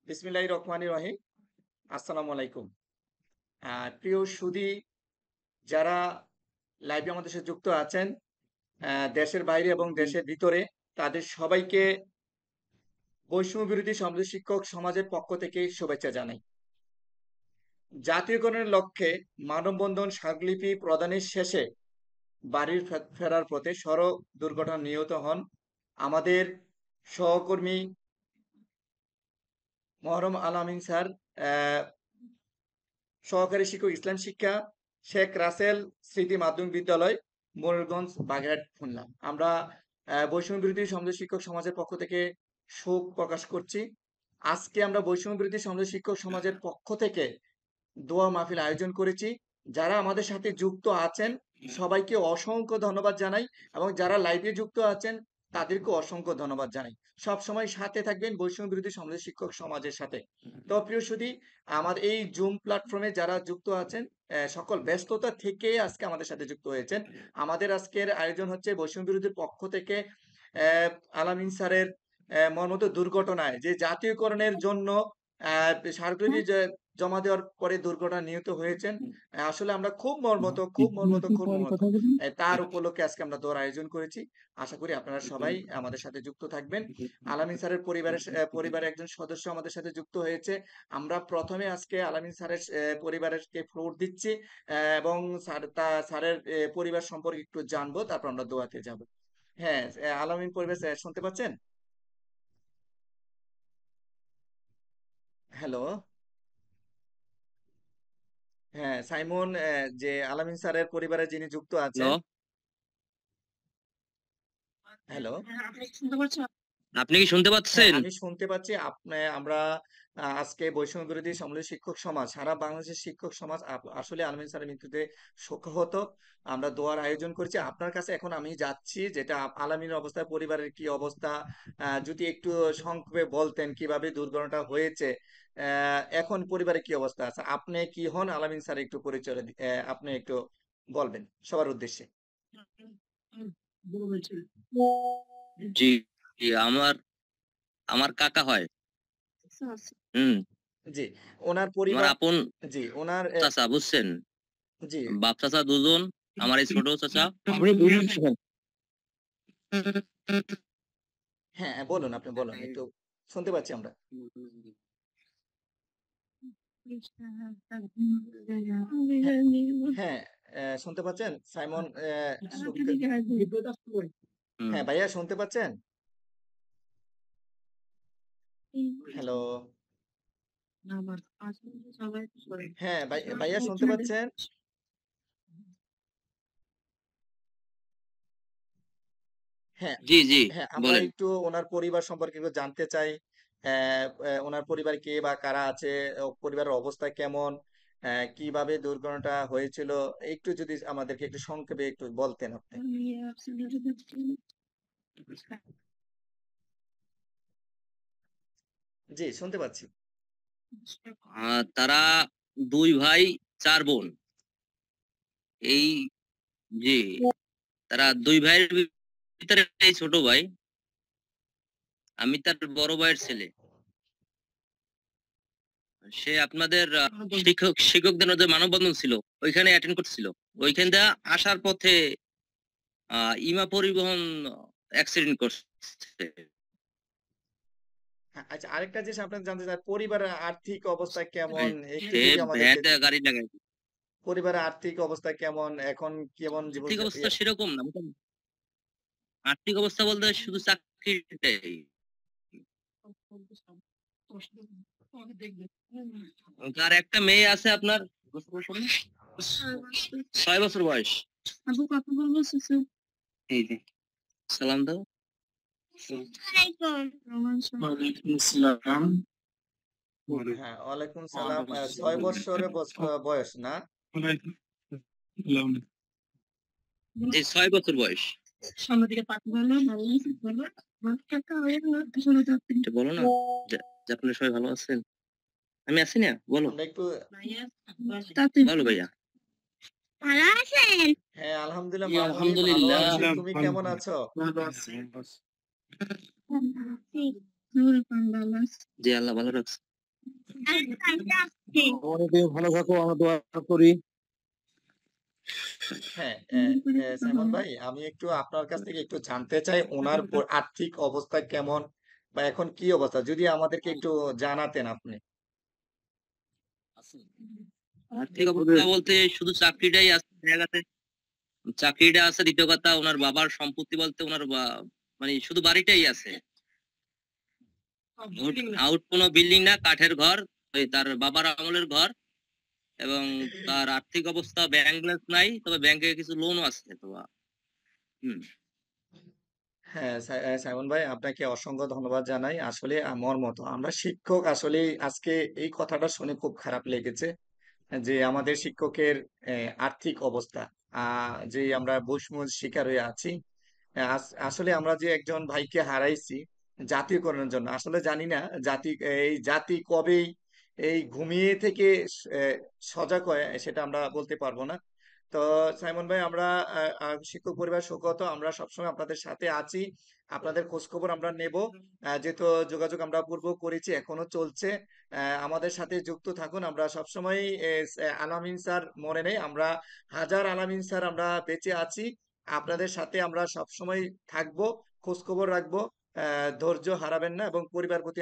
বিসমিল্লাহির রহমানির রহিম। আসসালামু আলাইকুম। প্রিয় সুধী যারা লাইভে আমাদের সাথে যুক্ত আছেন, দেশের বাইরে এবং দেশের ভিতরে, তাদের সবাইকে বৈষম্য বিরোধী সমাজ শিক্ষক সমাজের পক্ষ থেকে শুভেচ্ছা জানাই। জাতীয়করণের লক্ষ্যে মানববন্ধন স্মারকলিপি প্রদানের শেষে বাড়ির ফেরার পথে সড়ক দুর্ঘটনায় নিহত হন আমাদের সহকর্মী মহরম আল আমিন স্যার, সহকারী শিক্ষক ইসলাম শিক্ষা, শেখ রাসেল স্মৃতি মাধ্যমিক বিদ্যালয়, মোরেলগঞ্জ, বাগেরহাট, খুলনা। আমরা বৈষম্য বিরোধী সমাজ শিক্ষক সমাজের পক্ষ থেকে শোক প্রকাশ করছি। আজকে আমরা বৈষম্য বিরোধী সমাজ শিক্ষক সমাজের পক্ষ থেকে দোয়া মাহফিল আয়োজন করেছি। যারা আমাদের সাথে যুক্ত আছেন সবাইকে অসংখ্য ধন্যবাদ জানাই, এবং যারা লাইভে যুক্ত আছেন তাদেরকে অসংখ্য ধন্যবাদ জানাই। সব সময় সাথে থাকবেন বৈষম্য বিরোধী সমাজ শিক্ষক সমাজের সাথে। তো প্রিয় সুধী, আমার এই জুম প্ল্যাটফর্মে যারা যুক্ত আছেন, সকল ব্যস্ততা থেকে আজকে আমাদের সাথে যুক্ত হয়েছেন। আমাদের আজকের আয়োজন হচ্ছে বৈষম্য বিরোধীর পক্ষ থেকে আলামিন স্যারের মর্মত দুর্ঘটনায় যে জাতীয়করণের জন্য স্মারকলিপি জমা দেওয়ার পরে দুর্ঘটনা নিহত হয়েছেন। আসলে আমরা খুব মর্মত তার উপলক্ষে আজকে আমরা দোয়ার আয়োজন করেছি। আশা করি আপনারা সবাই আমাদের সাথে যুক্ত থাকবেন। আলামিন স্যারের পরিবারের একজন সদস্য আমাদের সাথে যুক্ত হয়েছে। আমরা প্রথমে আজকে আলামিন স্যারের পরিবারকে ফ্লোর দিচ্ছি, এবং স্যারের পরিবার সম্পর্কে একটু জানবো, তারপর আমরা দোয়াতে যাব। হ্যাঁ, আলামিন পরিবার শুনতে পাচ্ছেন? হ্যালো। হ্যাঁ, সাইমন, যে আলামিন স্যারের পরিবারে যিনি যুক্ত আছেন। Hello, hello. আপনি কি শুনতে হ্যাঁ, পাচ্ছেন? আমি শুনতে পাচ্ছি। আমরা আজকে বৈষম্য বিরোধী সমাজ শিক্ষক সমাজ, সারা বাংলাদেশের শিক্ষক সমাজ আসলে আলামিন স্যারের মৃত্যুতে শোকাহত। আমরা দোয়ার আয়োজন করেছি। আপনার কাছে এখন আমি যাচ্ছি, যেটা আলামিনের অবস্থা, পরিবারের কি অবস্থা, যদি একটু সংক্ষেপে বলতেন কিভাবে দুর্ঘটনাটা হয়েছে, এখন পরিবারে কি অবস্থা আছে, আপনি কি হন, আলামিন স্যার একটু পরিচয় আপনি একটু বলবেন সবার উদ্দেশ্যে। জি, জি, আমার আমার কাকা হয়। হুম, জি, ওনার আমার পরিবার। আপন জি, ওনার চাচা, বুঝছেন? জি। বাপ চাচা দুজন, আমার এই ছোট চাচা। হ্যাঁ, বলুন, আপনি বলুন, একটু শুনতে পাচ্ছি আমরা। হ্যাঁ, শুনতে পাচ্ছেন সাইমন? হুম, হ্যাঁ ভাইয়া, শুনতে পাচ্ছেন? হ্যালো। হ্যাঁ ভাইয়া, শুনতে পাচ্ছেন? হ্যাঁ। জি, জি, হ্যাঁ, আমরা বলেন। একটু ওনার পরিবার সম্পর্কে একটু জানতে চাই। ওনার পরিবার কে বা কারা আছে, পরিবারের অবস্থা কেমন, কিভাবে দুর্ঘটনাটা হয়েছিল, একটু যদি আমাদেরকে একটু সংক্ষেপে একটু বলতেন আপনি। জি, শুনতে পাচ্ছি। তারা ২ ভাই ৪ বোন। এই জি, তারা ২ ভাইয়ের ভিতরে এই ছোট ভাই। আমি তার বড় ভাইয়ের ছেলে। সে আপনাদের শিক্ষকদের যে মানববন্ধন ছিল ওইখানে অ্যাটেন্ড করছিল। ওইখান থেকে আসার পথে ইমা পরিবহন অ্যাক্সিডেন্ট করছে। হ্যাঁ, আচ্ছা, আরেকটা জিনিস আপনার জানতে চাই, পরিবারের আর্থিক অবস্থা কেমন, একটু সে যদি ভ্যান আমাদেরকে। দিয়ে গাড়ি লাগাই। পরিবারের আর্থিক অবস্থা কেমন এখন, কেমন জীবন আর্থিক অবস্থা সেরকম না। আর্থিক অবস্থা বলতে শুধু চাকরিটাই। তার একটা মেয়ে আছে আপনার ৬ বছর বয়স। এই যে সালাম দাও। হ্যাঁ, ওয়ালাইকুম সালাম। ৬ বছরের বয়স না? এই ৬ বছর বয়স। এটা বলো না যে যে আপনারা সবাই ভালো আছেন? আমি আছি না? বলো। আমরা একটু। বলো ভাইয়া। হ্যাঁ, আলহামদুলিল্লাহ জি, মামুনি, ভালো আলহামদুলিল্লাহ। আছি। তুমি কেমন আছো? জি, আল্লাহ ভালো রাখছে। ভালো থাকো, আমরা দোয়া করি। হ্যাঁ, সাইমন ভাই, আমি একটু আপনার কাছ থেকে একটু জানতে চাই ওনার আর্থিক অবস্থা কেমন বা এখন কি অবস্থা, যদি আমাদেরকে একটু জানাতেন আপনি। আর্থিক অবস্থা বলতে শুধু চাকরিটাই আছে জায়গাতে, চাকরিটা আছে। দ্বিতীয় কথা, ওনার বাবার সম্পত্তি বলতে ওনার মানে শুধু বাড়িটাই আছে। আউট কোনো বিল্ডিং না, কাঠের ঘর, ওই তার বাবার আমলের ঘর। এবং তার আর্থিক অবস্থা ব্যাংক ব্যালেন্স নাই, তবে ব্যাংকে কিছু লোনও আছে তো। হুম। হ্যাঁ, সাইমন ভাই, আপনাকে অসংখ্য ধন্যবাদ জানাই। আসলে আমার মতো আমরা শিক্ষক, আসলে আজকে এই কথাটা শুনে খুব খারাপ লেগেছে যে আমাদের শিক্ষকের আর্থিক অবস্থা, যে আমরা বৈষম্যের শিকার হয়ে আছি। আসলে আমরা যে একজন ভাইকে হারাইছি জাতীয়করণের জন্য, আসলে জানি না এই জাতি কবেই এই ঘুমিয়ে থেকে আহ, সজাগ হয় সেটা আমরা বলতে পারবো না। তো সাইমন ভাই, আমরা শিক্ষক পরিবার শোকত আমরা সবসময় আপনাদের সাথে আছি, আপনাদের খোঁজ খবর আমরা নেব। যেহেতু যোগাযোগ আমরা পূর্ব করেছি, এখনো চলছে। আমাদের সাথে যুক্ত থাকুন, আমরা সবসময় আলামিন স্যার মনে নেই, আমরা হাজার আলামিন স্যার আমরা বেঁচে আছি, আপনাদের সাথে আমরা সবসময় থাকবো, খোঁজ খবর রাখবো। ধৈর্য হারাবেন না, এবং পরিবার প্রতি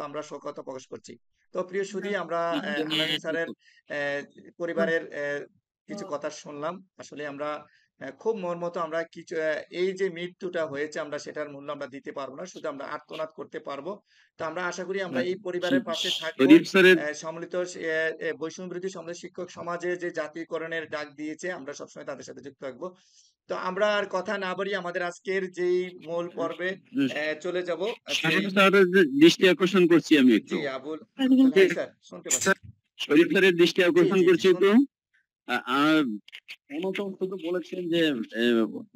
আমরা শোকত প্রকাশ করছি। তো প্রিয় সুধী, আমরা আলামিন স্যারের আহ, পরিবারের কিছু কথা শুনলাম। আসলে আমরা খুব মর্মত, আমরা কিছু এই যে মৃত্যুটা হয়েছে আমরা সেটার মূল্য আমরা দিতে পারবো না, শুধু আমরা আর্তনাদ করতে পারবো। তো আমরা আশা করি আমরা এই পরিবারের পাশে থাকবো। শরীফ স্যারের সম্মিলিত বৈষম্য বিরোধী সম্মিলিত শিক্ষক সমাজে যে জাতীয়করণের ডাক দিয়েছে, আমরা সবসময় তাদের সাথে যুক্ত থাকবো। তো আমরা আর কথা না বাড়িয়ে আমাদের আজকের যেই মূল পর্বে চলে যাব। শরীফ স্যারের দৃষ্টি আকর্ষণ করছি আমি একটু। জি আবুল আবুল হাই স্যার, শুনতে পাচ্ছি। শরীফ স্যারের দৃষ্টি জি আকর্ষণ জি জি করছি একটু। শুধু বলেছেন যে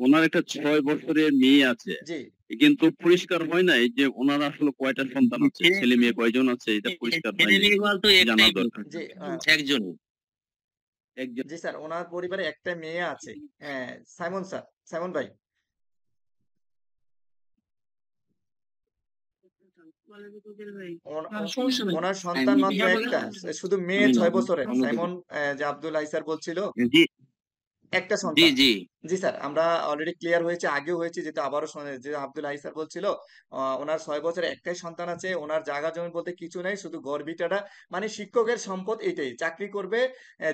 ওনার একটা 6 বছরের মেয়ে আছে, জি কিন্তু পরিষ্কার হয় নাই যে ওনার আসলে কয়টা সন্তান আছে, ছেলে মেয়ে কয়জন আছে, এটা পরিষ্কার হয় ছেলে নাই, মেয়ে বলতে জানা একটাই, দরকার। জি একজনই। একজন জি স্যার, ওনার পরিবারে একটা মেয়ে আছে। হ্যাঁ, সাইমন স্যার, সাইমন ভাই, ওনার সন্তান মাত্র একটা, শুধু মেয়ে 6 বছরের। সাইমন, যে আব্দুল হাই স্যার বলছিল জি একটা জি সন্তান। জি। জি স্যার, আমরা অলরেডি ক্লিয়ার হয়েছে, আগেও হয়েছে, যেটা আবারও যে আব্দুল হাই স্যার বলছিল ওনার 6 বছরে একটাই সন্তান আছে, ওনার জায়গা জমি বলতে কিছু নাই, শুধু গর্বিটাটা, মানে শিক্ষকের সম্পদ এটাই, চাকরি করবে,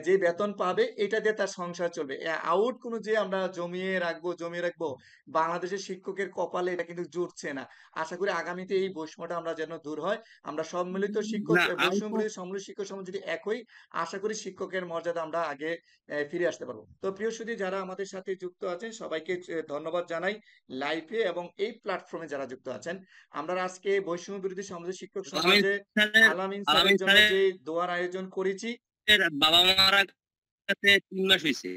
যে বেতন পাবে এটা দিয়ে তার সংসার চলবে। আউট কোনো যে আমরা জমিয়ে রাখবো, বাংলাদেশের শিক্ষকের কপালে এটা কিন্তু জুটছে না। আশা করি আগামীতে এই বৈষম্যটা আমরা যেন দূর হয়, আমরা সম্মিলিত শিক্ষক না বৈষম্য বিরোধী সম্মিলিত শিক্ষক সমাজ যদি একই, আশা করি শিক্ষকের মর্যাদা আমরা আগে ফিরে আসতে পারবো। তো প্রিয় সুধী, যারা আমাদের সাথে যুক্ত আছেন সবাইকে ধন্যবাদ জানাই, লাইভে এবং এই প্লাটফর্মে যারা যুক্ত আছেন। আমরা আজকে বৈষম্য বিরোধী সমাজের শিক্ষক আলামিন সমাজে স্যারের আলামিন স্যারের আলামিন জন্য যে দোয়ার আয়োজন করেছি। স্যারের বাবা মারা কাছে 3 মাস হয়েছে।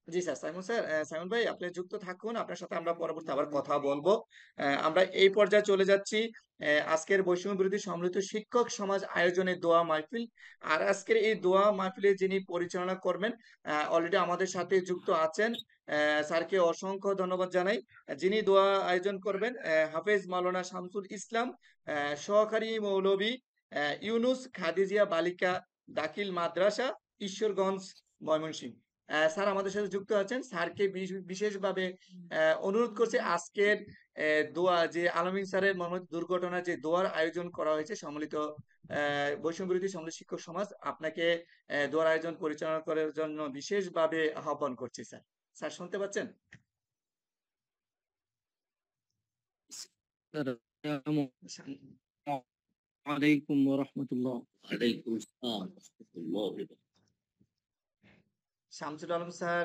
জি স্যার, সাইমন স্যার, সাইমন ভাই, আপনি যুক্ত থাকুন, আপনার সাথে আমরা পরবর্তী আবার কথা বলবো। আমরা এই পর্যায়ে চলে যাচ্ছি আজকের বৈষম্য বিরোধী সম্মিলিত শিক্ষক সমাজ আয়োজনে দোয়া মাহফিল। আর আজকের এই দোয়া মাহফিলে যিনি পরিচালনা করবেন, অলরেডি আমাদের সাথে যুক্ত আছেন। স্যারকে অসংখ্য ধন্যবাদ জানাই। যিনি দোয়া আয়োজন করবেন, হাফেজ মাওলানা শামসুল ইসলাম, সহকারী মৌলভী ইউনুস খাদিজিয়া বালিকা দাখিল মাদ্রাসা, ঈশ্বরগঞ্জ, ময়মনসিংহ। স্যার আমাদের সাথে যুক্ত আছেন, স্যারকে বিশেষভাবে অনুরোধ করছে আজকের দোয়া, যে আলামিন স্যারের মর্মান্তিক দুর্ঘটনার যে দোয়ার আয়োজন করা হয়েছে সম্মিলিত বৈষম্য বিরোধী সম্মিলিত শিক্ষক সমাজ, আপনাকে দোয়ার আয়োজন পরিচালনা করার জন্য বিশেষভাবে আহ্বান করছি স্যার। স্যার শুনতে পাচ্ছেন? আসসালামু আলাইকুম ওয়া রাহমাতুল্লাহ। ওয়ালাইকুম আসসালাম ওয়া রাহমাতুল্লাহি। শামসুল আলম স্যার,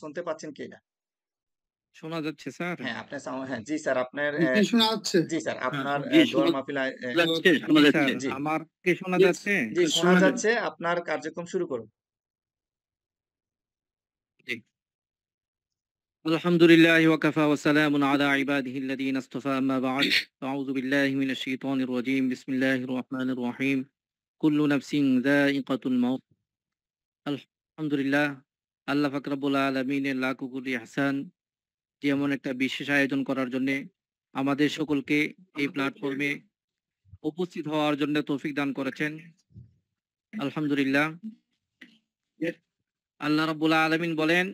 শুনতে পাচ্ছেন কিনা? শোনা যাচ্ছে স্যার? হ্যাঁ, আপনার হ্যাঁ, জি স্যার, আপনার শোনা যাচ্ছে? জি স্যার, আপনার জি দোয়ার শোনা মাহফিল যাচ্ছে, শোনা যাচ্ছে। জি আমার কে শোনা যাচ্ছে? জি শোনা যাচ্ছে, আপনার কার্যক্রম শুরু করুন। জি। আলহামদুলিল্লাহ ওয়া কাফা ওয়া সালামুন আলা ইবাদিহি আল্লাযীনা ইসতাফা, আম্মা বা'দ। আউযু বিল্লাহি মিনাশ শাইতানির রাজীম। বিসমিল্লাহির রহমানির রহিম। কুল্লু নাফসিন যায়িকাতুল মাউত। আলহামদুলিল্লাহ, আল্লাহ পাক রব্বুল আলামিনের লাখো কোটি ইহসান যে এমন একটা বিশেষ আয়োজন করার জন্য আমাদের সকলকে এই প্ল্যাটফর্মে উপস্থিত হওয়ার জন্য তৌফিক দান করেছেন। আলহামদুলিল্লাহ। আল্লাহ রাব্বুল আলামিন বলেন,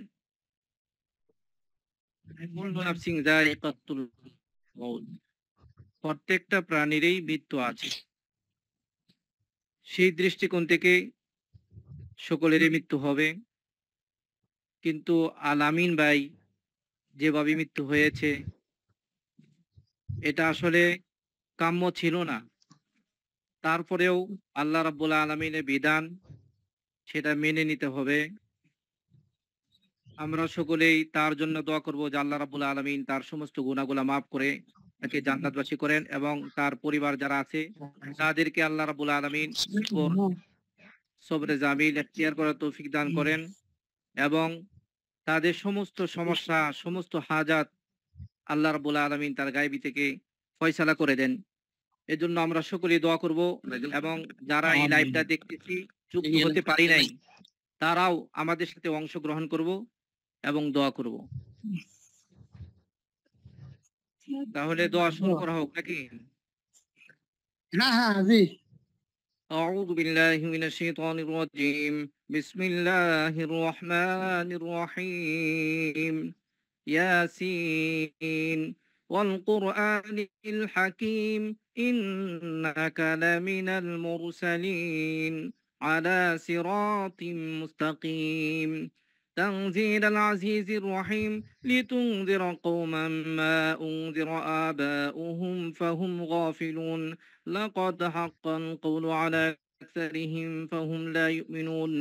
কুল্লু নাফসিন যায়িকাতুল মাউত। প্রত্যেকটা প্রাণীরই মৃত্যু আছে। সেই দৃষ্টিকোণ থেকে সকলেরই মৃত্যু হবে। কিন্তু আমিন ভাই যেভাবে মৃত্যু হয়েছে এটা আসলে কাম্য ছিল না। তারপরেও আল্লাহ রাব্বুল আলামিনের বিধান, সেটা মেনে নিতে হবে। আমরা সকলেই তার জন্য দোয়া করব যে আল্লাহ রাব্বুল আলামিন তার সমস্ত গুনাহগুলো মাফ করে তাকে জান্নাতবাসী করেন এবং তার পরিবার যারা আছে তাদেরকে আল্লাহ রাব্বুল আলামিন সবরে জামিল এখতিয়ার করার তৌফিক দান করেন এবং তাদের সমস্ত সমস্যা, সমস্ত হাজাত আল্লাহ রাব্বুল আলামিন তার গায়বী থেকে ফয়সালা করে দেন। এজন্য আমরা সকলেই দোয়া করব এবং যারা এই লাইভটা দেখতেছি যুক্ত হতে পারি নাই তারাও আমাদের সাথে অংশগ্রহণ করব এবং দোয়া করব। তাহলে দোয়া শুরু করা হোক নাকি? হ্যাঁ জি। أعوذ بالله من الشيطان الرجيم. بسم الله الرحمن الرحيم. ياسين والقرآن الحكيم إنك لمن المرسلين على صراط مستقيم. تنزيل العزيز الرحيم لتنذر قوما ما أنذر آباؤهم فهم غافلون. لقد حق القول على أكثرهم فهم لا يؤمنون.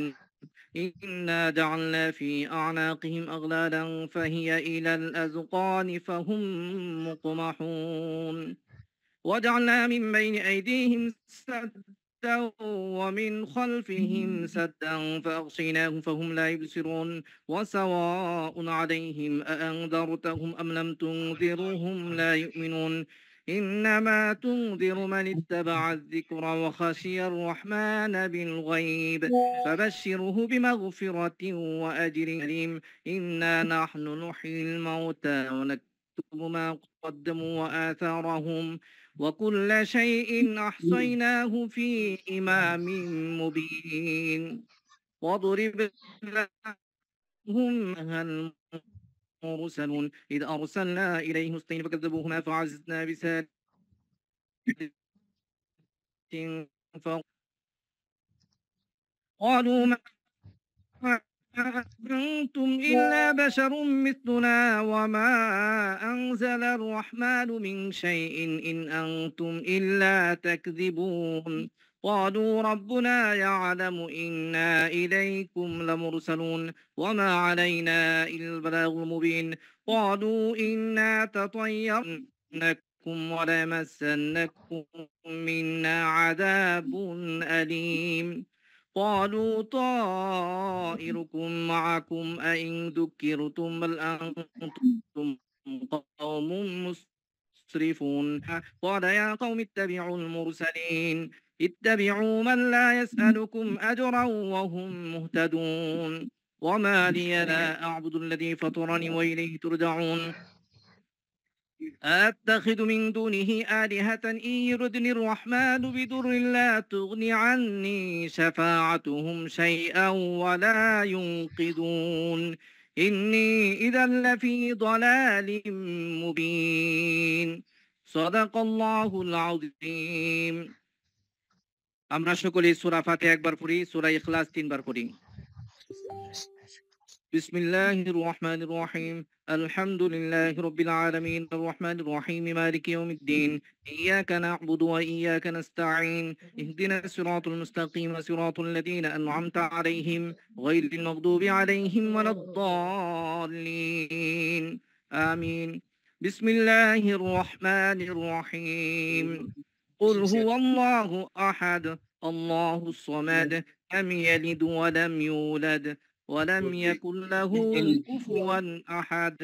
إنا جعلنا في أعناقهم أغلالا فهي إلى الأذقان فهم مقمحون. وجعلنا من بين أيديهم سدا ومن خلفهم سدا فأغشيناهم فهم لا يبصرون. وسواء عليهم أأنذرتهم أم لم تنذرهم لا يؤمنون. إنما تنذر من اتبع الذكر وخشي الرحمن بالغيب فبشره بمغفرة وأجر كريم. إنا نحن نحيي الموتى ونكتب ما قدموا وآثارهم وكل شيء أحصيناه في إمام مبين. واضرب لهم هل المرسلون إذ أرسلنا إليهم اثنين فكذبوهما فعززنا بثالث قالوا ما أنتم إلا بشر مثلنا وما أنزل الرحمن من شيء إن أنتم إلا تكذبون. قالوا ربنا يعلم إنا إليكم لمرسلون وما علينا إلا البلاغ المبين. قالوا إنا تطيرنكم ولمسنكم منا عذاب أليم. قالوا طائركم معكم أئن ذكرتم بل أنتم قوم مسرفون. قال يا قوم اتبعوا المرسلين اتبعوا من لا يسألكم أجرا وهم مهتدون. وما لي لا أعبد الذي فطرني وإليه ترجعون. أتخذ من دونه آلهة إن يردني الرحمن بضر لا تغني عني شفاعتهم شيئا ولا ينقذون. إني إذا لفي ضلال مبين. صدق الله العظيم. আমরা সকলে সূরা ফাতিহা একবার পড়ি, সূরা ইখলাস 3 বার পড়ি। بسم الله الرحمن الرحيم. الحمد لله رب العالمين الرحمن الرحيم مالك يوم الدين. إياك نعبد وإياك نستعين. اهدنا الصراط المستقيم صراط الذين أنعمت عليهم غير المغضوب عليهم ولا الضالين. آمين. بسم الله الرحمن الرحيم. قل هو الله أحد الله الصمد لم يلد ولم يولد ولم يكن له كفوا أحد.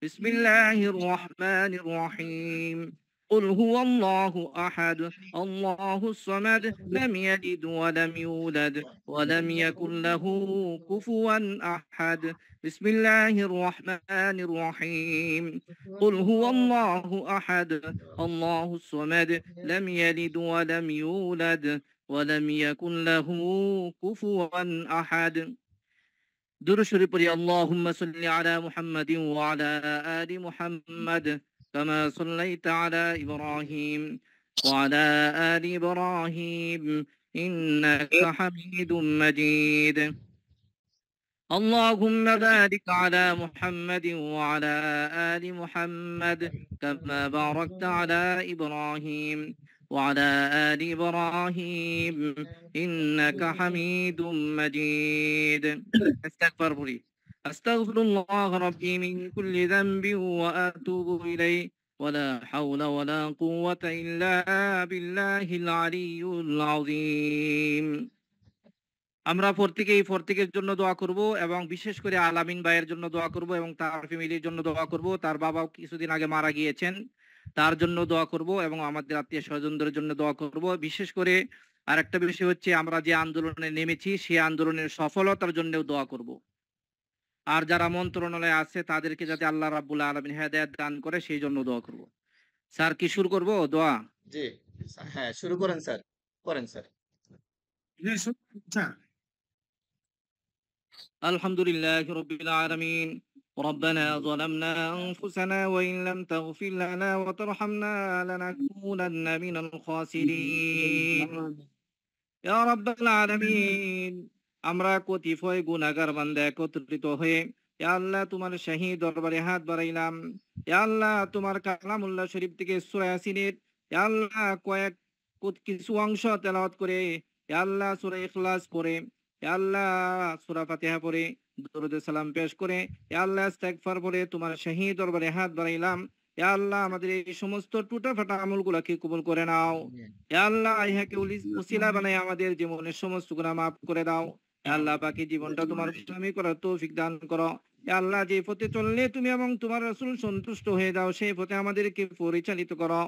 بسم الله الرحمن الرحيم. قل هو الله أحد الله الصمد لم يلد ولم يولد ولم يكن له كفوا أحد بسم الله الرحمن الرحيم قل هو الله أحد الله الصمد لم يلد ولم يولد ولم يكن له كفوا أحد درود شريف পড়ি اللهم صل على محمد وعلى آل محمد كما صليت على إبراهيم وعلى آل إبراهيم إنك حميد مجيد اللهم بارك على محمد وعلى آل محمد كما باركت على إبراهيم وعلى آل إبراهيم إنك حميد مجيد أستغفر الله ربي من كل ذنب وأتوب إليه ولا حول ولا قوة إلا بالله العلي العظيم আমরা প্রত্যেকের জন্য দোয়া করব এবং বিশেষ করে আলামিন ভাইয়ের জন্য দোয়া করব এবং তার ফ্যামিলির জন্য দোয়া করব। তার বাবাও কিছুদিন আগে মারা গিয়েছেন, তার জন্য দোয়া করব এবং আমাদের আত্মীয় স্বজনদের জন্য দোয়া করব। বিশেষ করে আরেকটা বিষয় হচ্ছে আমরা যে আন্দোলনে নেমেছি সেই আন্দোলনের সফলতার জন্যও দোয়া করব। আর যারা মন্ত্রণালয়ে আছে তাদেরকে যাতে আল্লাহ রাব্বুল আলামিন হেদায়েত দান করে সেই জন্য দোয়া করব। স্যার কি শুরু করব দোয়া? জি, হ্যাঁ শুরু করেন স্যার, করেন স্যার। الحمد لله رب العالمين ربنا ظلمنا أنفسنا وإن لم تغفر لنا وترحمنا لنكونن من الخاسرين يا رب العالمين আমরা কতিপয় গুনাহগার বান্দা একত্রিত হয়ে ইয়া আল্লাহ তোমার শাহী দরবারে হাত বাড়াইলাম। ইয়া আল্লাহ তোমার কালামুল্লাহ শরীফ থেকে সূরা ইয়াসিনের ইয়া আল্লাহ কিছু অংশ তেলাওয়াত করে ইয়া আল্লাহ সূরা ইখলাস পড়ে ইয়া আল্লাহ সূরা ফাতিহা পড়ে দরুদ সালাম পেশ করে ইয়া আল্লাহ ইস্তিগফার পড়ে তোমার শাহী দরবারে হাত বাড়াইলাম। ইয়া আল্লাহ আমাদের এই সমস্ত টুটাফাটা আমলগুলোকে কবুল করে নাও। ইয়া আল্লাহ ইহাকে উসিলা বানায় আমাদের জীবনের সমস্ত গুনাহ মাফ করে দাও। ইয়া আল্লাহ বাকি জীবনটা তোমার গোলামি করার তৌফিক দান করো। ইয়া আল্লাহ যে পথে চললে তুমি এবং তোমার রাসূল সন্তুষ্ট হয়ে দাও সেই পথে আমাদেরকে পরিচালিত করো।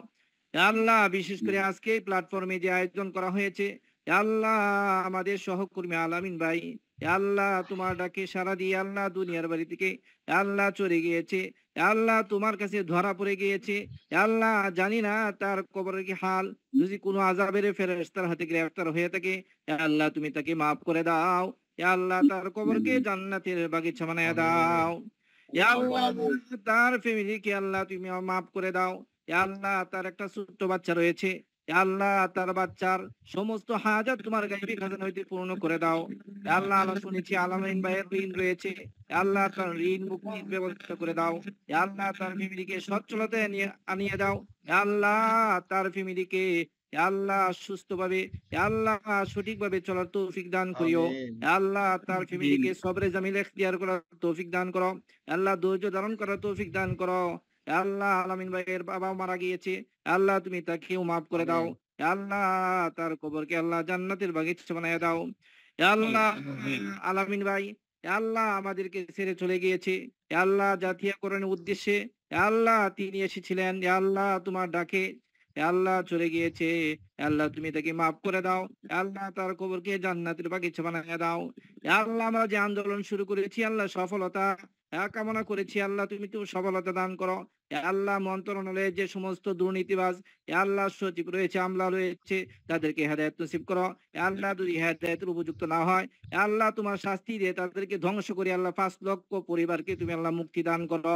ইয়া আল্লাহ বিশেষ করে আজকে এই প্ল্যাটফর্মে যে আয়োজন করা হয়েছে ইয়া আল্লাহ আমাদের সহকর্মী আলামিন ভাই ইয়া আল্লাহ তোমার ডাকে সাড়া দিয়ে আল্লাহ দুনিয়ার বাড়ি থেকে ইয়া আল্লাহ চলে গিয়েছে। ইয়া আল্লাহ তোমার কাছে ধরা পড়ে গিয়েছে। ইয়া আল্লাহ জানি না তার কবরের কি হাল, যদি কোনো আযাবের ফেরেশতার হাতে গ্রেফতার হয়ে থাকে ইয়া আল্লাহ তুমি তাকে মাফ করে দাও। ইয়া আল্লাহ তার কবরকে জান্নাতের বাগিচা বানায় দাও। ইয়া আল্লাহ তার ফ্যামিলিকে আল্লাহ তুমি মাফ করে দাও। ইয়া আল্লাহ তার একটা ছোট্ট বাচ্চা রয়েছে, ইয়া আল্লাহ তার বাচ্চার সমস্ত হাজাত তোমার গায়বী খাজানা হইতে পূর্ণ করে দাও। ইয়া আল্লাহ আমরা শুনেছি আলামিন ভাইয়ের ঋণ রয়েছে, ইয়া আল্লাহ তার ঋণ মুক্তির ব্যবস্থা করে দাও। ইয়া আল্লাহ তার ফ্যামিলিকে সচ্ছলতায় আনিয়ে দাও। ইয়া আল্লাহ তার ফ্যামিলিকে ইয়া আল্লাহ সুস্থভাবে ইয়া আল্লাহ সঠিকভাবে চলার তৌফিক দান করিও। আমিন। ইয়া আল্লাহ তার ফ্যামিলিকে সবরে জামিল ইখতিয়ার করার তৌফিক দান করো। ইয়া আল্লাহ ধৈর্য ধারণ করার তৌফিক দান করো। ইয়া আল্লাহ আলামিন ভাইয়ের বাবা মারা গিয়েছে, ইয়া আল্লাহ তুমি তাকেও মাফ করে দাও। আমিন। ইয়া আল্লাহ তার কবরকে আল্লাহ জান্নাতের বাগিচা বানায় দাও। ইয়া আল্লাহ আলামিন ভাই ইয়া আল্লাহ আমাদেরকে ছেড়ে চলে গিয়েছে। ইয়া আল্লাহ জাতীয়করণের উদ্দেশ্যে ইয়া আল্লাহ তিনি এসেছিলেন। ইয়া আল্লাহ তোমার ডাকে ইয়া আল্লাহ চলে গিয়েছে। ইয়া আল্লাহ তুমি তাকে মাফ করে দাও। ইয়া আল্লাহ তার কবরকে জান্নাতের বাগিচা বানায় দাও। ইয়া আল্লাহ আমরা যে আন্দোলন শুরু করেছি আল্লাহ সফলতা কামনা করেছি, আল্লাহ তুমি তো সফলতা দান করো। ইয়া আল্লাহ মন্ত্রণালয়ে যে সমস্ত দুর্নীতিবাজ ইয়া আল্লাহ সচিব রয়েছে, আমলা রয়েছে, তাদেরকে হেদায়েত নসিব করো। ইয়া আল্লাহ যদি হেদায়েতের উপযুক্ত না হয় ইয়া আল্লাহ তোমার শাস্তি দিয়ে তাদেরকে ধ্বংস করে আল্লাহ 5 লক্ষ পরিবারকে তুমি আল্লাহ মুক্তি দান করো।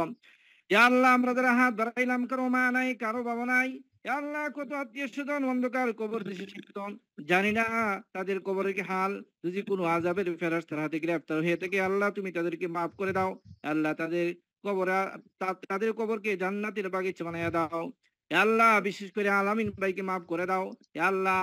ইয়া আল্লাহ আমরা যারা হাত বাড়াইলাম কারো মা নাই কারো বাবা নাই, ইয়া আল্লাহ কত আত্মীয় স্বজন অন্ধকার কবর দেশে শিক্ষিতন জানি না তাদের কবরের কি হাল, যদি কোনো আযাবের ফেরেশতার হাতে গ্রেফতার হয়ে থাকে আল্লাহ তুমি তাদেরকে মাফ করে দাও। আল্লাহ তাদের কবরকে জান্নাতের বাগিচা বানায় দাও। ইয়া আল্লাহ বিশেষ করে আলামিন ভাইকে মাফ করে দাও। ইয়া আল্লাহ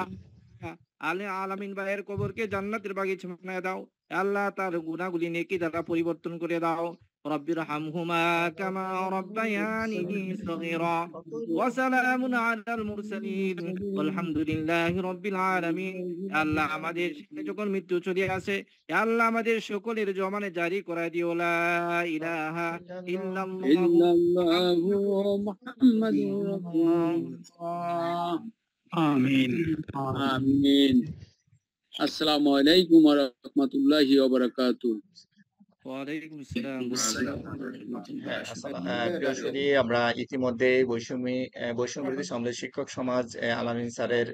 আলামিন ভাইয়ের কবরকে জান্নাতের বাগিচা বানায় দাও। ইয়া আল্লাহ তার গুনাহগুলি নেকি দ্বারা পরিবর্তন করে দাও। رب ارحمهما كما ربياني صغيرا وسلام على المرسلين والحمد لله رب العالمين আল্লাহ আমাদের সাথে যখন মৃত্যু চলে আসে আল্লাহ আমাদের সকলের জমানে জারি করে দিও লা ইলাহা ইল্লাল্লাহু মুহাম্মাদুর রাসূলুল্লাহ আমিন আমিন। আসসালামু আলাইকুম ওয়া রাহমাতুল্লাহি ওয়া বারাকাতুহু। ওয়া আলাইকুম আসসালাম প্রিয় সুধী, আমরা ইতিমধ্যে বৈষম্য বিরোধী সমাজ শিক্ষক সমাজ আলামিন স্যারের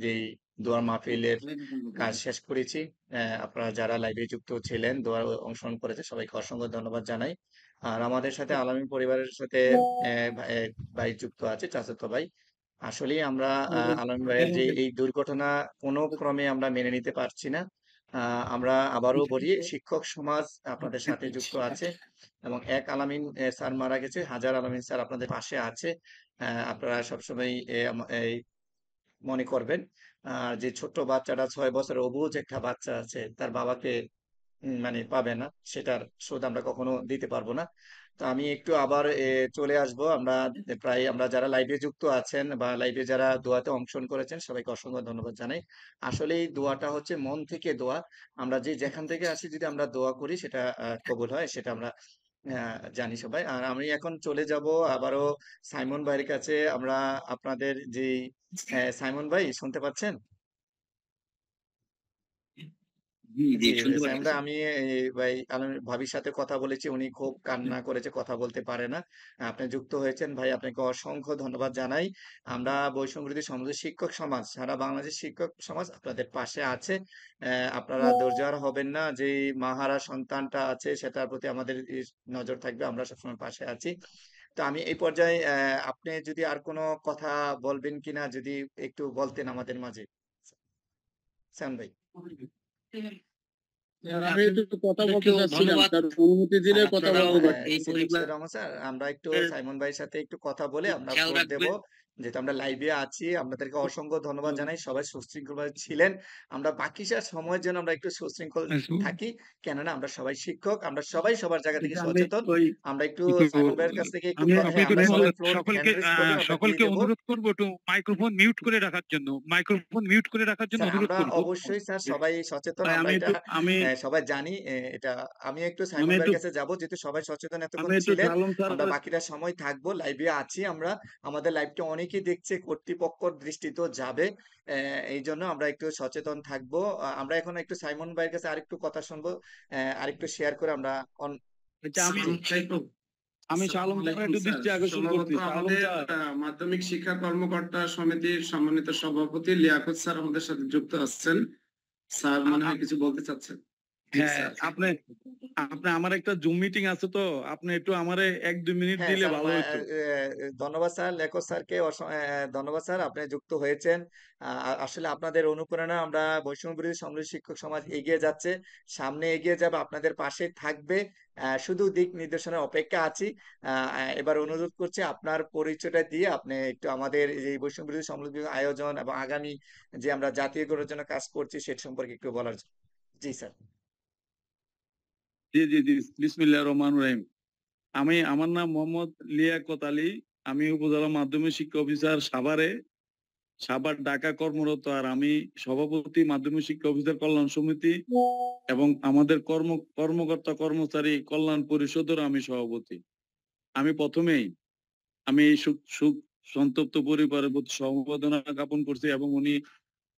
যেই দোয়ার মাহফিলের কাজ শেষ করেছি। আপনারা যারা লাইভে যুক্ত ছিলেন, দোয়ার অংশগ্রহণ করেছে, সবাইকে অসংখ্য ধন্যবাদ জানাই। আর আমাদের সাথে আলামিন পরিবারের সাথে ভাই যুক্ত আছে, চাচাতো ভাই। আসলে আমরা আলামিন ভাইয়ের যে এই দুর্ঘটনা কোনো ক্রমে আমরা মেনে নিতে পারছি না। আমরা আবারও বলি, শিক্ষক সমাজ আপনাদের সাথে যুক্ত আছে এবং এক আলামিন স্যার মারা গেছে, হাজার আলামিন স্যার আপনাদের পাশে আছে। আপনারা সবসময় এই মনে করবেন। যে ছোট্ট বাচ্চাটা 6 বছরের অবুঝ একটা বাচ্চা আছে, তার বাবাকে মানে পাবে না, সেটার শোধ আমরা কখনো দিতে পারবো না। তো আমি একটু আবার চলে আসবো। আমরা যারা লাইভে যুক্ত আছেন বা লাইভে যারা দোয়াতে অংশগ্রহণ করেছেন, সবাইকে অসংখ্য ধন্যবাদ জানাই। আসলে এই দোয়াটা হচ্ছে মন থেকে দোয়া। আমরা যেখান থেকে আসি, যদি আমরা দোয়া করি, সেটা কবুল হয়, সেটা আমরা জানি সবাই। আর আমি এখন চলে যাব আবারও সাইমন ভাইয়ের কাছে। আমরা আপনাদের যে সাইমন ভাই, শুনতে পাচ্ছেন? জি, শুনতে সাইমন পাচ্ছি। ভাই, আমি ভাই ভাবির সাথে কথা বলেছি, উনি খুব কান্না করেছে, কথা বলতে পারে না। আপনি যুক্ত হয়েছেন ভাই, আপনাকে অসংখ্য ধন্যবাদ জানাই। আমরা বৈষম্য বিরোধী সমাজের শিক্ষক সমাজ, সারা বাংলাদেশের শিক্ষক সমাজ আপনাদের পাশে আছে। আপনারা ধৈর্যহার হবেন না। যে মাহারা সন্তানটা আছে, সেটার প্রতি আমাদের নজর থাকবে, আমরা সবসময় পাশে আছি। তো আমি এই পর্যায়ে আপনি যদি আর কোনো কথা বলবেন কিনা, যদি একটু বলতেন আমাদের মাঝে, সাইমন ভাই। আমি একটু কথা বলতে আপনাকেও চাচ্ছিলাম, ধন্যবাদ। তার অনুমতি দিলে কথা আপনারাও বলতে পারি। এই পরিবার রহমান স্যার, আমরা একটু সাইমন ভাইয়ের সাথে একটু কথা বলে আমরা খেয়াল ভোট দেব। রাখবেন। যেহেতু আমরা লাইভে আছি, আপনাদেরকে অসংখ্য ধন্যবাদ জানাই, সবাই সুশৃঙ্খলভাবে ছিলেন। আমরা বাকি সময়ের জন্য আমরা একটু সুশৃঙ্খল থাকি, কেননা আমরা সবাই শিক্ষক, আমরা সবাই সবার জায়গা থেকে আমি সচেতন। ওই আমরা একটু একটু সাইমন ভাইয়ের কাছ থেকে একটু আমি হ্যাঁ, আমরা সবাই ফ্লোর হ্যান্ড সকলকে রেজ করে আমরা দিয়ে সকলকে দেব। অনুরোধ করবো একটু মাইক্রোফোন মিউট করে রাখার জন্য, মাইক্রোফোন মিউট করে রাখার জন্য স্যার, অনুরোধ আমরা করবো। অবশ্যই স্যার সবাই সচেতন, তাই আমরা আমি এটা একটু আমি সবাই জানি। এটা আমি একটু আমি সাইমন একটু ভাইয়ের কাছে যাব, যেহেতু সবাই সচেতন এতক্ষণ আমি একটু ছিলেন। ঝালম স্যার আমরা বাকিটা সময় থাকবো, লাইভে আছি আমরা। আমাদের লাইভটা অনেকেই দেখছে, কর্তৃপক্ষর দৃষ্টিতেও যাবে। এই জন্য আমরা একটু সচেতন থাকবো। আমরা এখন একটু সাইমন ভাইয়ের কাছে আরেকটু কথা শুনবো, আরেকটু শেয়ার করে আমরা এটা আমি জি। আমি শালম স্যার একটু দৃষ্টি আকর্ষণ করছি। শালম আমাদের স্যার মাধ্যমিক শিক্ষা কর্মকর্তা সমিতির সম্মানিত সভাপতি লিয়াকত স্যার আমাদের সাথে যুক্ত আছেন। স্যার মনে হয় কিছু বলতে চাচ্ছেন। জি, হ্যাঁ, স্যার। আপনি আপনি আমার একটা জুম মিটিং আছে, তো আপনি একটু আমারে 1-2 মিনিট হ্যাঁ দিলে স্যার, ভালো হতো। ধন্যবাদ স্যার, লেখক স্যারকে ধন্যবাদ স্যার, আপনি যুক্ত হয়েছেন। আসলে আপনাদের অনুপ্রেরণা আমরা বৈষম্য বিরোধী সমাজ শিক্ষক সমাজ এগিয়ে যাচ্ছে, সামনে এগিয়ে যাবে, আপনাদের পাশে থাকবে। শুধু দিক নির্দেশনার অপেক্ষা আছি। এবার অনুরোধ করছি, আপনার পরিচয়টা দিয়ে আপনি একটু আমাদের এই বৈষম্য বিরোধী সমাজ আয়োজন এবং আগামী যে আমরা জাতীয় করার জন্য কাজ করছি, সেটা সম্পর্কে একটু বলার জন্য। জি স্যার। জি জি জি, বিসমিল্লাহির রহমানির রহিম। আমার নাম মোহাম্মদ লিয়াকত আলী। আমি উপজেলা মাধ্যমিক শিক্ষা অফিসার সাভার ঢাকা কর্মরত। আর আমি সভাপতি মাধ্যমিক শিক্ষা অফিসার কল্যাণ সমিতি এবং আমাদের কর্মকর্তা কর্মচারী কল্যাণ পরিষদের আমি সভাপতি। আমি প্রথমেই আমি এই সুখ সন্তপ্ত পরিবারের প্রতি সমবেদনা জ্ঞাপন করছি, এবং উনি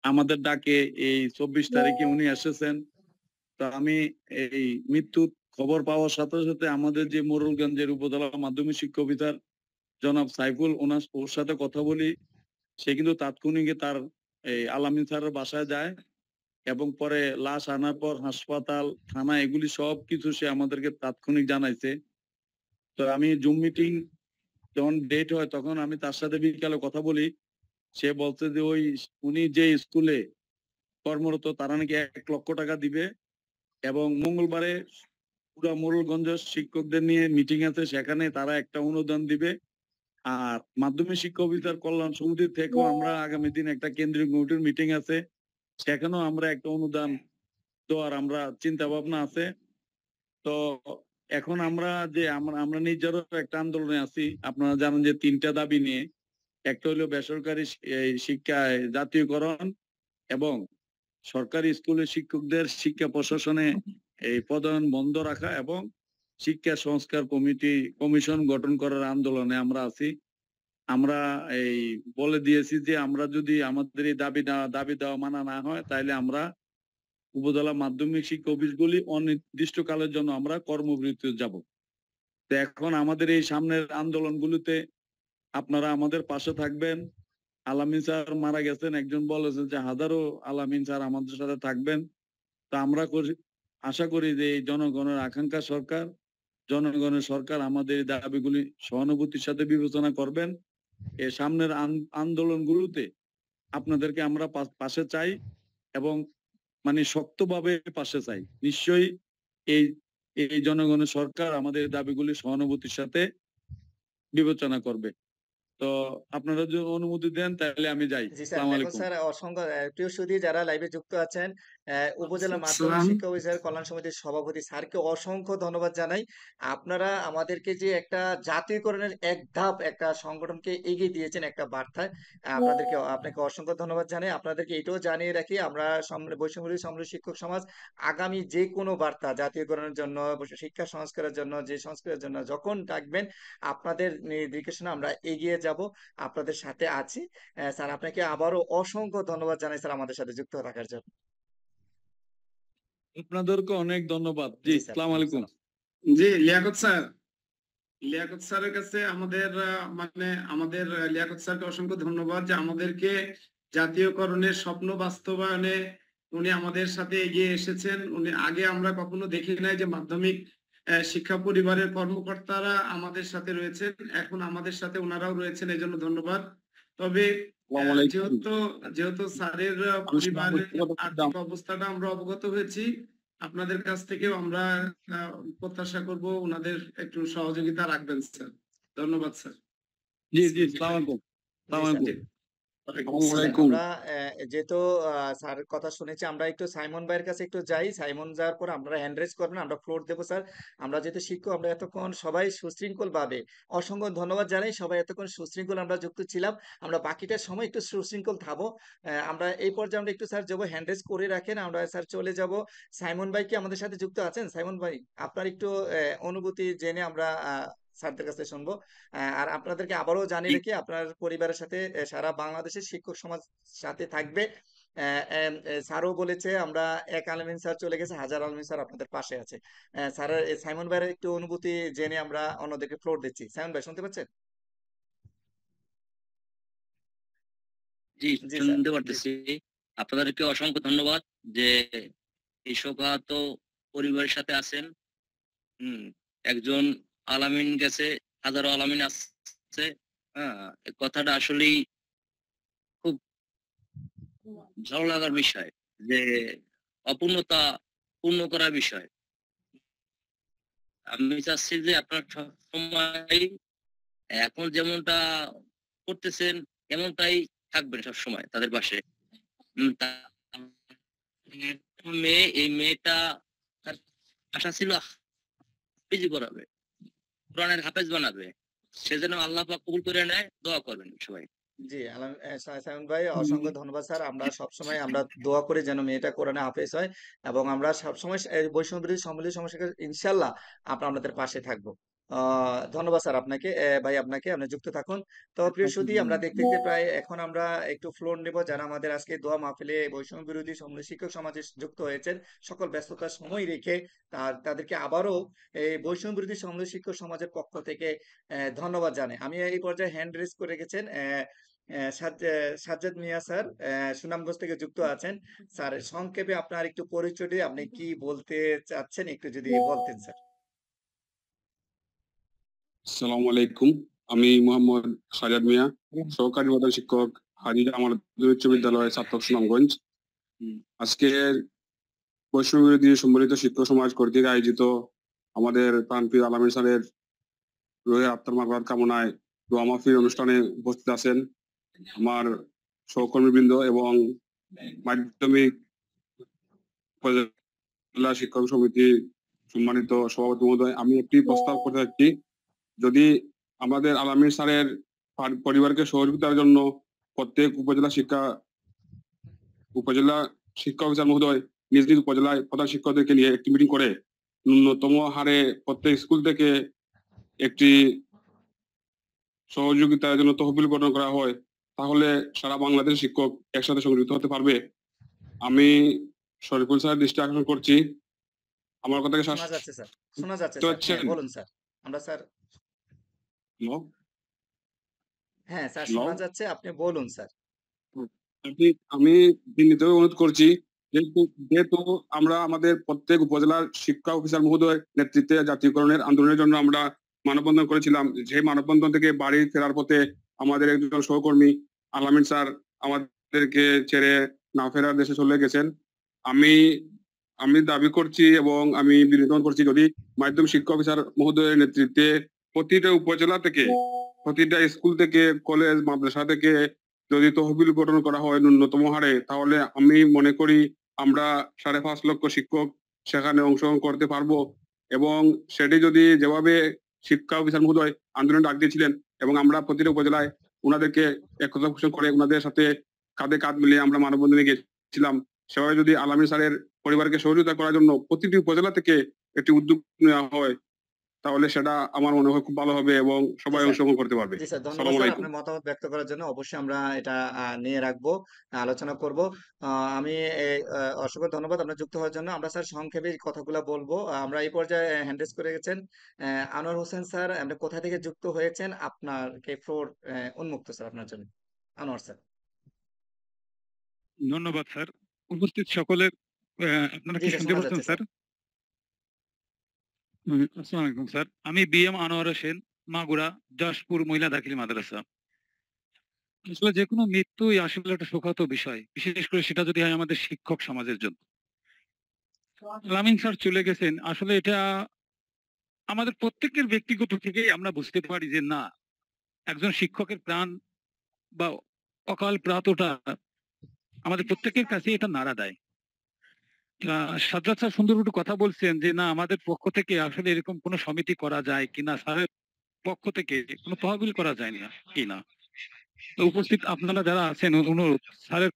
আমাদের ডাকে এই 24 তারিখে উনি এসেছেন। তো আমি এই মৃত্যুর খবর পাওয়ার সাথে সাথে আমাদের যে মোড়লগঞ্জের উপজেলা মাধ্যমিক শিক্ষা অফিসার জনাব সাইফুল, ওর সাথে কথা বলি। সে কিন্তু তাৎক্ষণিক তার এই আলামিন স্যারের বাসায় যায়, এবং পরে লাশ আনার পর হাসপাতাল, থানা, এগুলি সব কিছু সে আমাদেরকে তাৎক্ষণিক জানাইছে। তো আমি জুম মিটিং যখন ডেট হয়, তখন আমি তার সাথে বিকালে কথা বলি। সে বলছে যে উনি যে স্কুলে কর্মরত, তারা নাকি 1 লক্ষ টাকা দিবে, এবং মঙ্গলবারে পুরা মোড়লগঞ্জের শিক্ষকদের নিয়ে মিটিং আছে, সেখানে তারা একটা অনুদান দিবে। আর মাধ্যমিক শিক্ষা অফিসার কল্যাণ সমিতি থেকেও আমরা আগামী দিন একটা কেন্দ্রীয় কমিটির মিটিং আছে, সেখানেও আমরা একটা অনুদান দেওয়ার আমরা চিন্তা ভাবনা আছে। তো এখন আমরা যে আমরা নিজেরও একটা আন্দোলনে আছি। আপনারা জানেন যে 3টা দাবি নিয়ে, একটা হলো বেসরকারি এই শিক্ষায় জাতীয়করণ এবং সরকারি স্কুলের শিক্ষকদের শিক্ষা প্রশাসনে এই পদায়ন বন্ধ রাখা এবং শিক্ষা সংস্কার কমিশন গঠন করার আন্দোলনে আমরা আছি। আমরা এই বলে দিয়েছি যে আমরা যদি আমাদের এই দাবি দেওয়া মানা না হয়, তাহলে আমরা উপজেলা মাধ্যমিক শিক্ষা অফিসগুলি অনির্দিষ্টকালের জন্য আমরা কর্মবিরতিতে যাব। তো এখন আমাদের এই সামনের আন্দোলনগুলোতে আপনারা আমাদের পাশে থাকবেন। আলামিন স্যার মারা গেছেন, একজন বলেছেন যে হাজারো আলামিন স্যার আমাদের সাথে থাকবেন। তো আমরা আশা করি যে এই জনগণের আকাঙ্ক্ষা সরকার, জনগণের সরকার আমাদের এই দাবিগুলি সহানুভূতির সাথে বিবেচনা করবেন। এই সামনের আন্দোলনগুলোতে আপনাদেরকে আমরা পাশে চাই এবং মানে শক্তভাবে পাশে চাই। নিশ্চয়ই এই এই জনগণের সরকার আমাদের দাবিগুলি সহানুভূতির সাথে বিবেচনা করবে। তো আপনারা যদি অনুমতি দেন তাহলে আমি যাই। জি স্যার, আসসালামু দেখুন আলাইকুম। স্যার, অসংখ্য প্রিয় সুধী যারা লাইভে যুক্ত আছেন, উপজেলা মাধ্যমিক আসসালাম। শিক্ষা অফিসার কল্যাণ সমিতির সভাপতি স্যারকে অসংখ্য ধন্যবাদ জানাই। আপনারা আমাদেরকে যে একটা জাতীয়করণের এক ধাপ একটা সংগঠনকে এগিয়ে দিয়েছেন একটা বার্তায়, আপনাকে অসংখ্য ধন্যবাদ জানাই। আপনাদেরকে এটাও জানিয়ে রাখি, আমরা বৈষম্যবিরোধী সমৃদ্ধ শিক্ষক সমাজ আগামী যে কোনো বার্তা জাতীয়করণের জন্য, শিক্ষা সংস্কারের জন্য, যে সংস্কারের জন্য যখন ডাকবেন, আপনাদের নির্দেশনা আমরা এগিয়ে যাব, আপনাদের সাথে আছি। স্যার, আপনাকে আবারও অসংখ্য ধন্যবাদ জানাই স্যার আমাদের সাথে যুক্ত থাকার জন্য। আপনাদেরকে অনেক ধন্যবাদ। জি, জি স্যার, আসসালামু আলাইকুম। জি, লিয়াকত স্যারের কাছে আমাদের আমাদের লিয়াকত স্যারকে অসংখ্য ধন্যবাদ যে আমাদেরকে জাতীয়করণের স্বপ্ন বাস্তবায়নে উনি আমাদের সাথে এগিয়ে এসেছেন। উনি আগে আমরা কখনো দেখি নাই যে মাধ্যমিক শিক্ষা পরিবারের কর্মকর্তারা আমাদের সাথে রয়েছেন, এখন আমাদের সাথে ওনারাও রয়েছেন, এই জন্য ধন্যবাদ। তবে আসসালামু আলাইকুম। যেহেতু স্যারের পরিবারের আর্থিক অবস্থাটা আমরা অবগত হয়েছি, আপনাদের কাছ থেকেও আমরা প্রত্যাশা করব ওনাদের একটু সহযোগিতা রাখবেন স্যার। ধন্যবাদ স্যার। জি, জি, আসসালামু আলাইকুম। জি আসসালামু স্যার। আলাইকুম। আসসালামু স্যার, আলাইকুম। আমরা যেহেতু স্যার কথা শুনেছি, আমরা একটু সাইমন ভাইয়ের কাছে একটু যাই। সাইমন যাওয়ার পর আপনারা হ্যান্ড রেজ করবেন, আমরা ফ্লোর দেবো স্যার। আমরা যেহেতু শিক্ষক, আমরা এতক্ষণ সবাই সুশৃঙ্খল ভাবে, অসংখ্য ধন্যবাদ জানাই, সবাই এতক্ষণ সুশৃঙ্খল আমরা যুক্ত ছিলাম। আমরা বাকিটা সময় একটু সুশৃঙ্খল থাকবো। আমরা এই পর্যায়ে আমরা একটু স্যার যাবো, হ্যান্ড রেজ করে রাখেন, আমরা স্যার চলে যাব। সাইমন ভাই কি আমাদের সাথে যুক্ত আছেন? সাইমন ভাই, আপনার একটু অনুভূতি জেনে আমরা স্যারদের কাছে শুনবো। আর আপনাদেরকে আবারও জানিয়ে রেখে, আপনার পরিবারের সাথে সারা বাংলাদেশের শিক্ষক সমাজ সাথে থাকবে। স্যারও বলেছে, আমরা এক আলমিন স্যার চলে গেছে, হাজার আলমিন স্যার আপনাদের পাশে আছে। স্যারের সাইমন ভাইয়ের একটু অনুভূতি জেনে আমরা অন্যদেরকে ফ্লোর দিচ্ছি। সাইমন ভাই, শুনতে পাচ্ছেন? জি, জি স্যার, শুনতে জি। পারতেছি। আপনাদেরকে অসংখ্য ধন্যবাদ যে এই শোভাহত পরিবারের সাথে আছেন। একজন আলামিন গেছে, হাজারো আলামিন আসছে। এই কথাটা আসলেই খুব ভালো লাগার বিষয় যে অপূর্ণতা পূর্ণ করার বিষয়। আমি চাচ্ছি যে আপনার সবসময় এখন যেমনটা করতেছেন এমনটাই থাকবেন সবসময় তাদের পাশে। মেয়ে, এই মেয়েটা তার আশা ছিল হাফেজি করাবে, কোরআনের হাফেজ বানাবে। সে যেন আল্লাহ পাক কবুল করে নেয়, দোয়া করবেন সবাই। জি, সাইমন ভাই, অসংখ্য ধন্যবাদ স্যার। আমরা সবসময় আমরা দোয়া করি যেন মেয়েটা কোরআনে হাফেজ হয়, এবং আমরা সবসময় বৈষম্য বিরোধী সম্মিলিত সমস্যাকে ইনশাল্লাহ আমরা আপনাদের পাশে থাকবো। ধন্যবাদ স্যার আপনাকে। ভাই, আপনাকে, আপনি যুক্ত থাকুন। তো প্রিয় সুধী, আমরা দেখতে দেখতে প্রায় এখন আমরা একটু ফ্লোর নেব, যারা আমাদের আজকে দোয়া মাহফিলে বৈষম্য বিরোধী সম্মিলিত শিক্ষক সমাজে যুক্ত হয়েছেন, সকল ব্যস্ততার সময় রেখে তাদেরকে আবারও এই বৈষম্য বিরোধী সম্মিলিত শিক্ষক সমাজের পক্ষ থেকে ধন্যবাদ জানাই। আমি এই পর্যায়ে হ্যান্ড রেজ করে রেখেছেন সাজ্জাদ মিয়া স্যার, সুনামগঞ্জ থেকে যুক্ত আছেন। স্যার, সংক্ষেপে আপনার একটু পরিচয় দিয়ে আপনি কি বলতে চাচ্ছেন একটু যদি বলতেন স্যার। আসসালামু আলাইকুম। আমি মোহাম্মদ সাজ্জাদ মিয়া, সহকারী প্রধান শিক্ষক, হাজিরা আমার উচ্চ বিদ্যালয়, ছাত্র সুনামগঞ্জ। আজকের বৈষম্য বিরোধী সম্মিলিত শিক্ষক সমাজ কর্তৃক আয়োজিত আমাদের প্রাণপ্রিয় আলামিন স্যারের রুহের আত্মার মাগফিরাত কামনায় দোয়া মাহফিল অনুষ্ঠানে উপস্থিত আছেন আমার সহকর্মীবৃন্দ এবং মাধ্যমিক উপজেলা শিক্ষক সমিতির সম্মানিত সভাপতি মহোদয়, আমি একটি প্রস্তাব করতে চাচ্ছি, যদি আমাদের আলামিন স্যারের পরিবারকে সহযোগিতার জন্য প্রত্যেক উপজেলা শিক্ষা অফিসার মহোদয় নিজ নিজ উপজেলায় প্রধান শিক্ষকদেরকে নিয়ে একটি মিটিং করে ন্যূনতম হারে প্রত্যেক স্কুল থেকে একটি সহযোগিতার জন্য তহবিল গঠন করা হয়, তাহলে সারা বাংলাদেশের শিক্ষক একসাথে সংযুক্ত হতে পারবে। আমি শরীফুল স্যারের দৃষ্টি আকর্ষণ করছি। আমার কথাকে শোনা যাচ্ছে স্যার, শোনা যাচ্ছে স্যার। হ্যাঁ, বলুন স্যার। আমরা স্যার, হ্যাঁ স্যার, শোনা যাচ্ছে, আপনি বলুন স্যার। আমি বিনীতভাবে অনুরোধ করছি, যেহেতু আমরা আমাদের প্রত্যেক উপজেলার শিক্ষা অফিসার মহোদয়ের নেতৃত্বে জাতীয়করণের আন্দোলনের জন্য আমরা মানববন্ধন করেছিলাম, সেই মানববন্ধন থেকে বাড়ি ফেরার পথে আমাদের একজন সহকর্মী আলামিন স্যার আমাদেরকে ছেড়ে না ফেরার দেশে চলে গেছেন। আমি দাবি করছি এবং আমি বিনোদন করছি, যদি মাধ্যমিক শিক্ষা অফিসার মহোদয়ের নেতৃত্বে প্রতিটা উপজেলা থেকে, প্রতিটা স্কুল থেকে, কলেজ মাদ্রাসা থেকে যদি তহবিল গঠন করা হয় ন্যূনতম হারে, তাহলে আমি মনে করি আমরা 5.5 লক্ষ শিক্ষক সেখানে অংশগ্রহণ করতে পারবো। এবং সেটি যদি যেভাবে শিক্ষা অফিসার মহোদয় আন্দোলন ডাক দিয়েছিলেন এবং আমরা প্রতিটা উপজেলায় ওনাদেরকে একতা পোষণ করে ওনাদের সাথে কাঁধে কাঁধ মিলিয়ে আমরা মানববন্ধনে গিয়েছিলাম, সেভাবে যদি আলামিন স্যারের পরিবারকে সহযোগিতা করার জন্য প্রতিটি উপজেলা থেকে একটি উদ্যোগ নেওয়া হয়, তাহলে সেটা আমার মনে হয় খুব ভালো হবে এবং সবাই অংশগ্রহণ করতে পারবে। জি স্যার, ধন্যবাদ আসসালামু স্যার আলাইকুম। আপনার মতামত ব্যক্ত করার জন্য। অবশ্যই আমরা এটা নিয়ে রাখবো, আলোচনা করব। আমি অসংখ্য ধন্যবাদ আপনার যুক্ত হওয়ার জন্য। আমরা স্যার সংক্ষেপে কথাগুলো বলবো। আমরা এই পর্যায়ে হ্যান্ড রেজ করে গেছেন আনোয়ার হোসেন স্যার, আমরা কোথা থেকে যুক্ত হয়েছেন, আপনাকে ফ্লোর উন্মুক্ত স্যার আপনার জন্য। আনোয়ার স্যার। ধন্যবাদ স্যার। উপস্থিত সকলের আপনারা জি কি স্যার, শুনতে শোনা পাচ্ছেন যাচ্ছে স্যার? আসসালামু আলাইকুম স্যার। আমি বিএম আনোয়ার হোসেন, মাগুরা যশপুর মহিলা দাখিল মাদ্রাসা। আসলে যে কোনো মৃত্যুই আসলে একটা শোকাহত বিষয়, বিশেষ করে সেটা যদি হয় আমাদের শিক্ষক সমাজের জন্য। আলামিন স্যার চলে গেছেন, আসলে এটা আমাদের প্রত্যেকের ব্যক্তিগত থেকেই আমরা বুঝতে পারি যে না, একজন শিক্ষকের প্রাণ বা অকাল প্রাতটা আমাদের প্রত্যেকের কাছে এটা নাড়া দেয়। সাজ্জাদ স্যার সুন্দর একটু কথা বলছেন যে না, আমাদের পক্ষ থেকে আসলে এরকম কোনো সমিতি করা যায় কিনা, স্যারের পক্ষ থেকে কোনো তহবিল করা যায় না কিনা। তো উপস্থিত আপনারা যারা আছেন, অনুরোধ স্যারের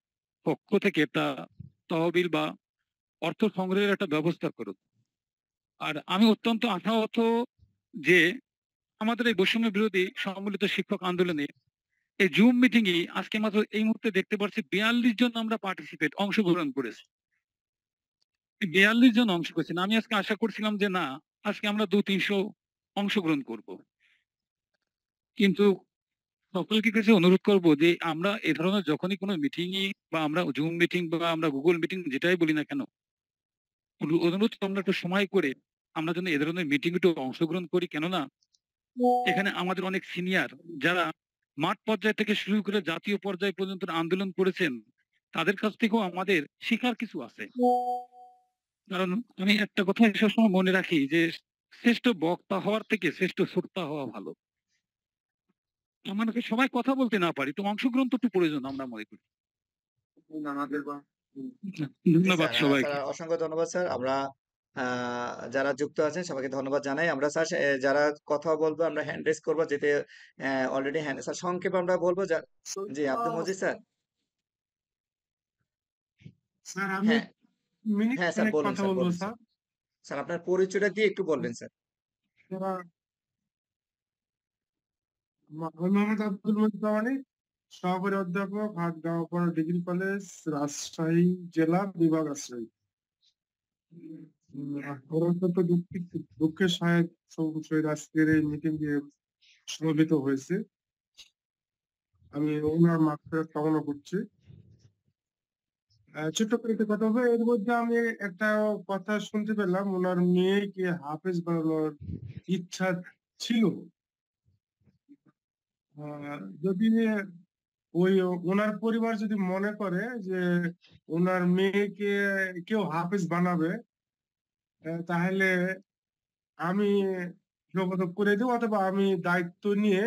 পক্ষ থেকে একটা তহবিল বা অর্থ সংগ্রহের একটা ব্যবস্থা করুন। আর আমি অত্যন্ত আশাহত যে আমাদের এই বৈষম্য বিরোধী সম্মিলিত শিক্ষক আন্দোলনে এই জুম মিটিং এ আজকে মাত্র এই মুহূর্তে দেখতে পাচ্ছি 42 জন আমরা অংশগ্রহণ করেছি। 42 জন অংশ করেছেন। আমি আজকে আশা করছিলাম যে না, আজকে আমরা 200-300 অংশগ্রহণ করব। কিন্তু সকলকে কাছে অনুরোধ করব যে আমরা এ ধরনের যখনই কোনো মিটিং বা আমরা জুম মিটিং বা আমরা গুগল মিটিং যেটাই বলি না কেন, অনুরোধ আমরা একটু সময় করে আমরা যেন এ ধরনের মিটিং একটু অংশগ্রহণ করি। কেননা এখানে আমাদের অনেক সিনিয়র যারা মাঠ পর্যায় থেকে শুরু করে জাতীয় পর্যায় পর্যন্ত আন্দোলন করেছেন, তাদের কাছ থেকেও আমাদের শেখার কিছু আছে। কারণ আমি একটা কথা সবসময় মনে রাখি যে শ্রেষ্ঠ বক্তা হওয়ার থেকে শ্রেষ্ঠ শ্রোতা হওয়া ভালো। আমাদেরকে সবাই কথা বলতে না পারি, তো অংশগ্রহণ তো একটু প্রয়োজন আমরা মনে করি। ধন্যবাদ স্যার, সবাইকে। স্যার অসংখ্য ধন্যবাদ স্যার। আমরা যারা যুক্ত আছেন সবাইকে ধন্যবাদ জানাই। আমরা স্যার যারা কথা বলবো আমরা হ্যান্ড রেজ করবো, যেতে অলরেডি হ্যান্ড, স্যার সংক্ষেপে আমরা বলবো। জি আব্দুল মজিদ স্যার। স্যার আমি হ্যাঁ, মিনিট হ্যাঁ স্যার, বলুন কথা স্যার, বলবো বলুন স্যার। স্যার। স্যার আপনার পরিচয়টা দিয়ে একটু বলবেন স্যার। মোহাম্মদ আব্দুল মজিদ প্রামাণিক, সহকারী অধ্যাপক, হাটগাঁও ডিগ্রি কলেজ, রাজশাহী জেলা, বিভাগ রাজশাহী। অত্যন্ত দুঃখের সহিত আজকের এই মিটিং এ সমবেত হয়েছে। আমি ওনার মাগফিরাত কামনা করছি। ছোট্ট করে একটা কথা হবে, এর মধ্যে আমি একটা কথা শুনতে পেলাম ওনার মেয়েকে হাফেজ বানানোর ইচ্ছা ছিল। যদি ওনার পরিবার যদি মনে করে যে ওনার মেয়েকে কেউ হাফেজ বানাবে, তাহলে আমি যোগাযোগ করে দেবো, অথবা আমি দায়িত্ব নিয়ে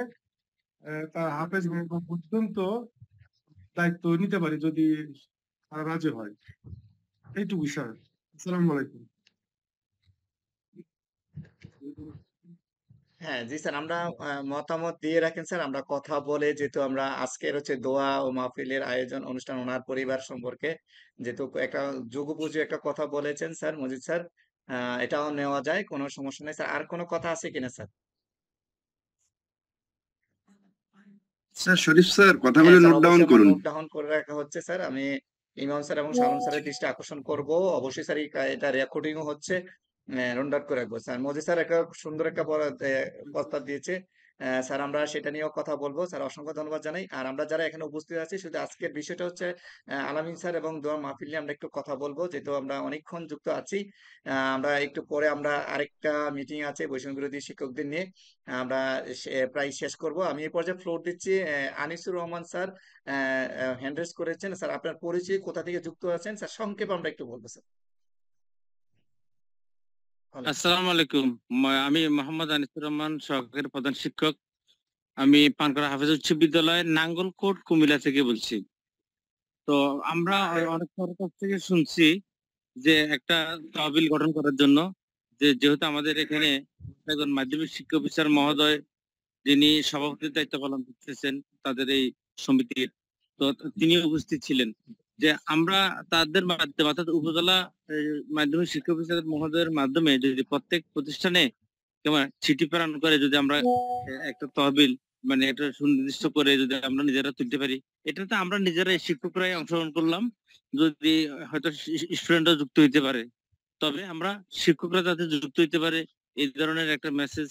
তার হাফেজ বানানো পর্যন্ত দায়িত্ব নিতে পারি যদি তারা রাজি হয়। এইটুকু স্যার। আসসালামু আলাইকুম। হ্যাঁ জি স্যার, আমরা মতামত দিয়ে রাখেন স্যার, আমরা কথা বলে, যেহেতু আমরা আজকের হচ্ছে দোয়া ও মাহফিলের আয়োজন অনুষ্ঠান ওনার পরিবার সম্পর্কে, যেহেতু একটা যুগোপযোগী একটা কথা বলেছেন স্যার মজিদ স্যার, এটাও নেওয়া যায়, কোনো সমস্যা নেই স্যার। আর কোনো কথা আছে কিনা স্যার? স্যার শরীফ স্যার হ্যাঁ কথাগুলো স্যার, নোট ডাউন অবশ্যই আমার করুন। নোট ডাউন করে রাখা হচ্ছে স্যার। আমি ইমাম স্যার এবং শালম স্যারের দৃষ্টি আকর্ষণ করব অবশ্যই স্যার, এটা রেকর্ডিংও হচ্ছে, নোট ডাউন করে রাখবো স্যার। মজিদ স্যার একটা সুন্দর একটা প্রস্তাব দিয়েছে, স্যার আমরা সেটা নিয়েও কথা বলবো স্যার। অসংখ্য ধন্যবাদ জানাই। আর আমরা যারা এখানে উপস্থিত আছি, শুধু আজকের বিষয়টা হচ্ছে আলামিন স্যার এবং দোয়া মাহফিল নিয়ে আমরা একটু কথা বলবো, যেহেতু আমরা অনেকক্ষণ যুক্ত আছি। আমরা একটু পরে আমরা আরেকটা মিটিং আছে বৈষম্য বিরোধী শিক্ষকদের নিয়ে, আমরা প্রায় শেষ করব। আমি এই পর্যায়ে ফ্লোর দিচ্ছি Anisur Rahman sir, hand raise করেছেন স্যার। আপনার পরিচয়, কোথা থেকে যুক্ত আছেন স্যার, সংক্ষেপে আমরা একটু বলবো স্যার। আসসালামু আলাইকুম। আমি মোহাম্মদ আনিসুর রহমান, সহকারী প্রধান শিক্ষক। আমি পানকড়া হাফেজ উচ্চ বিদ্যালয় নাঙ্গলকোট কুমিল্লা থেকে বলছি। তো আমরা অনেক সবার কাছ থেকে শুনছি যে একটা তহবিল গঠন করার জন্য, যেহেতু আমাদের এখানে একজন মাধ্যমিক শিক্ষা অফিসার মহোদয় যিনি সভাপতির দায়িত্ব পালন করতেছেন তাদের এই সমিতির, তো তিনি উপস্থিত ছিলেন, যে আমরা তাদের মাধ্যমে অর্থাৎ উপজেলা মাধ্যমিক শিক্ষা অফিসার মহোদয়ের মাধ্যমে যদি প্রত্যেক প্রতিষ্ঠানে কেমন চিঠি প্রেরণ করে যদি আমরা একটা তহবিল মানে এটা সুনির্দিষ্ট করে যদি আমরা নিজেরা তুলতে পারি, এটাতে আমরা নিজেরাই শিক্ষকরাই অংশগ্রহণ করলাম, যদি হয়তো স্টুডেন্টরা যুক্ত হইতে পারে, তবে আমরা শিক্ষকরা যাতে যুক্ত হইতে পারে এই ধরনের একটা মেসেজ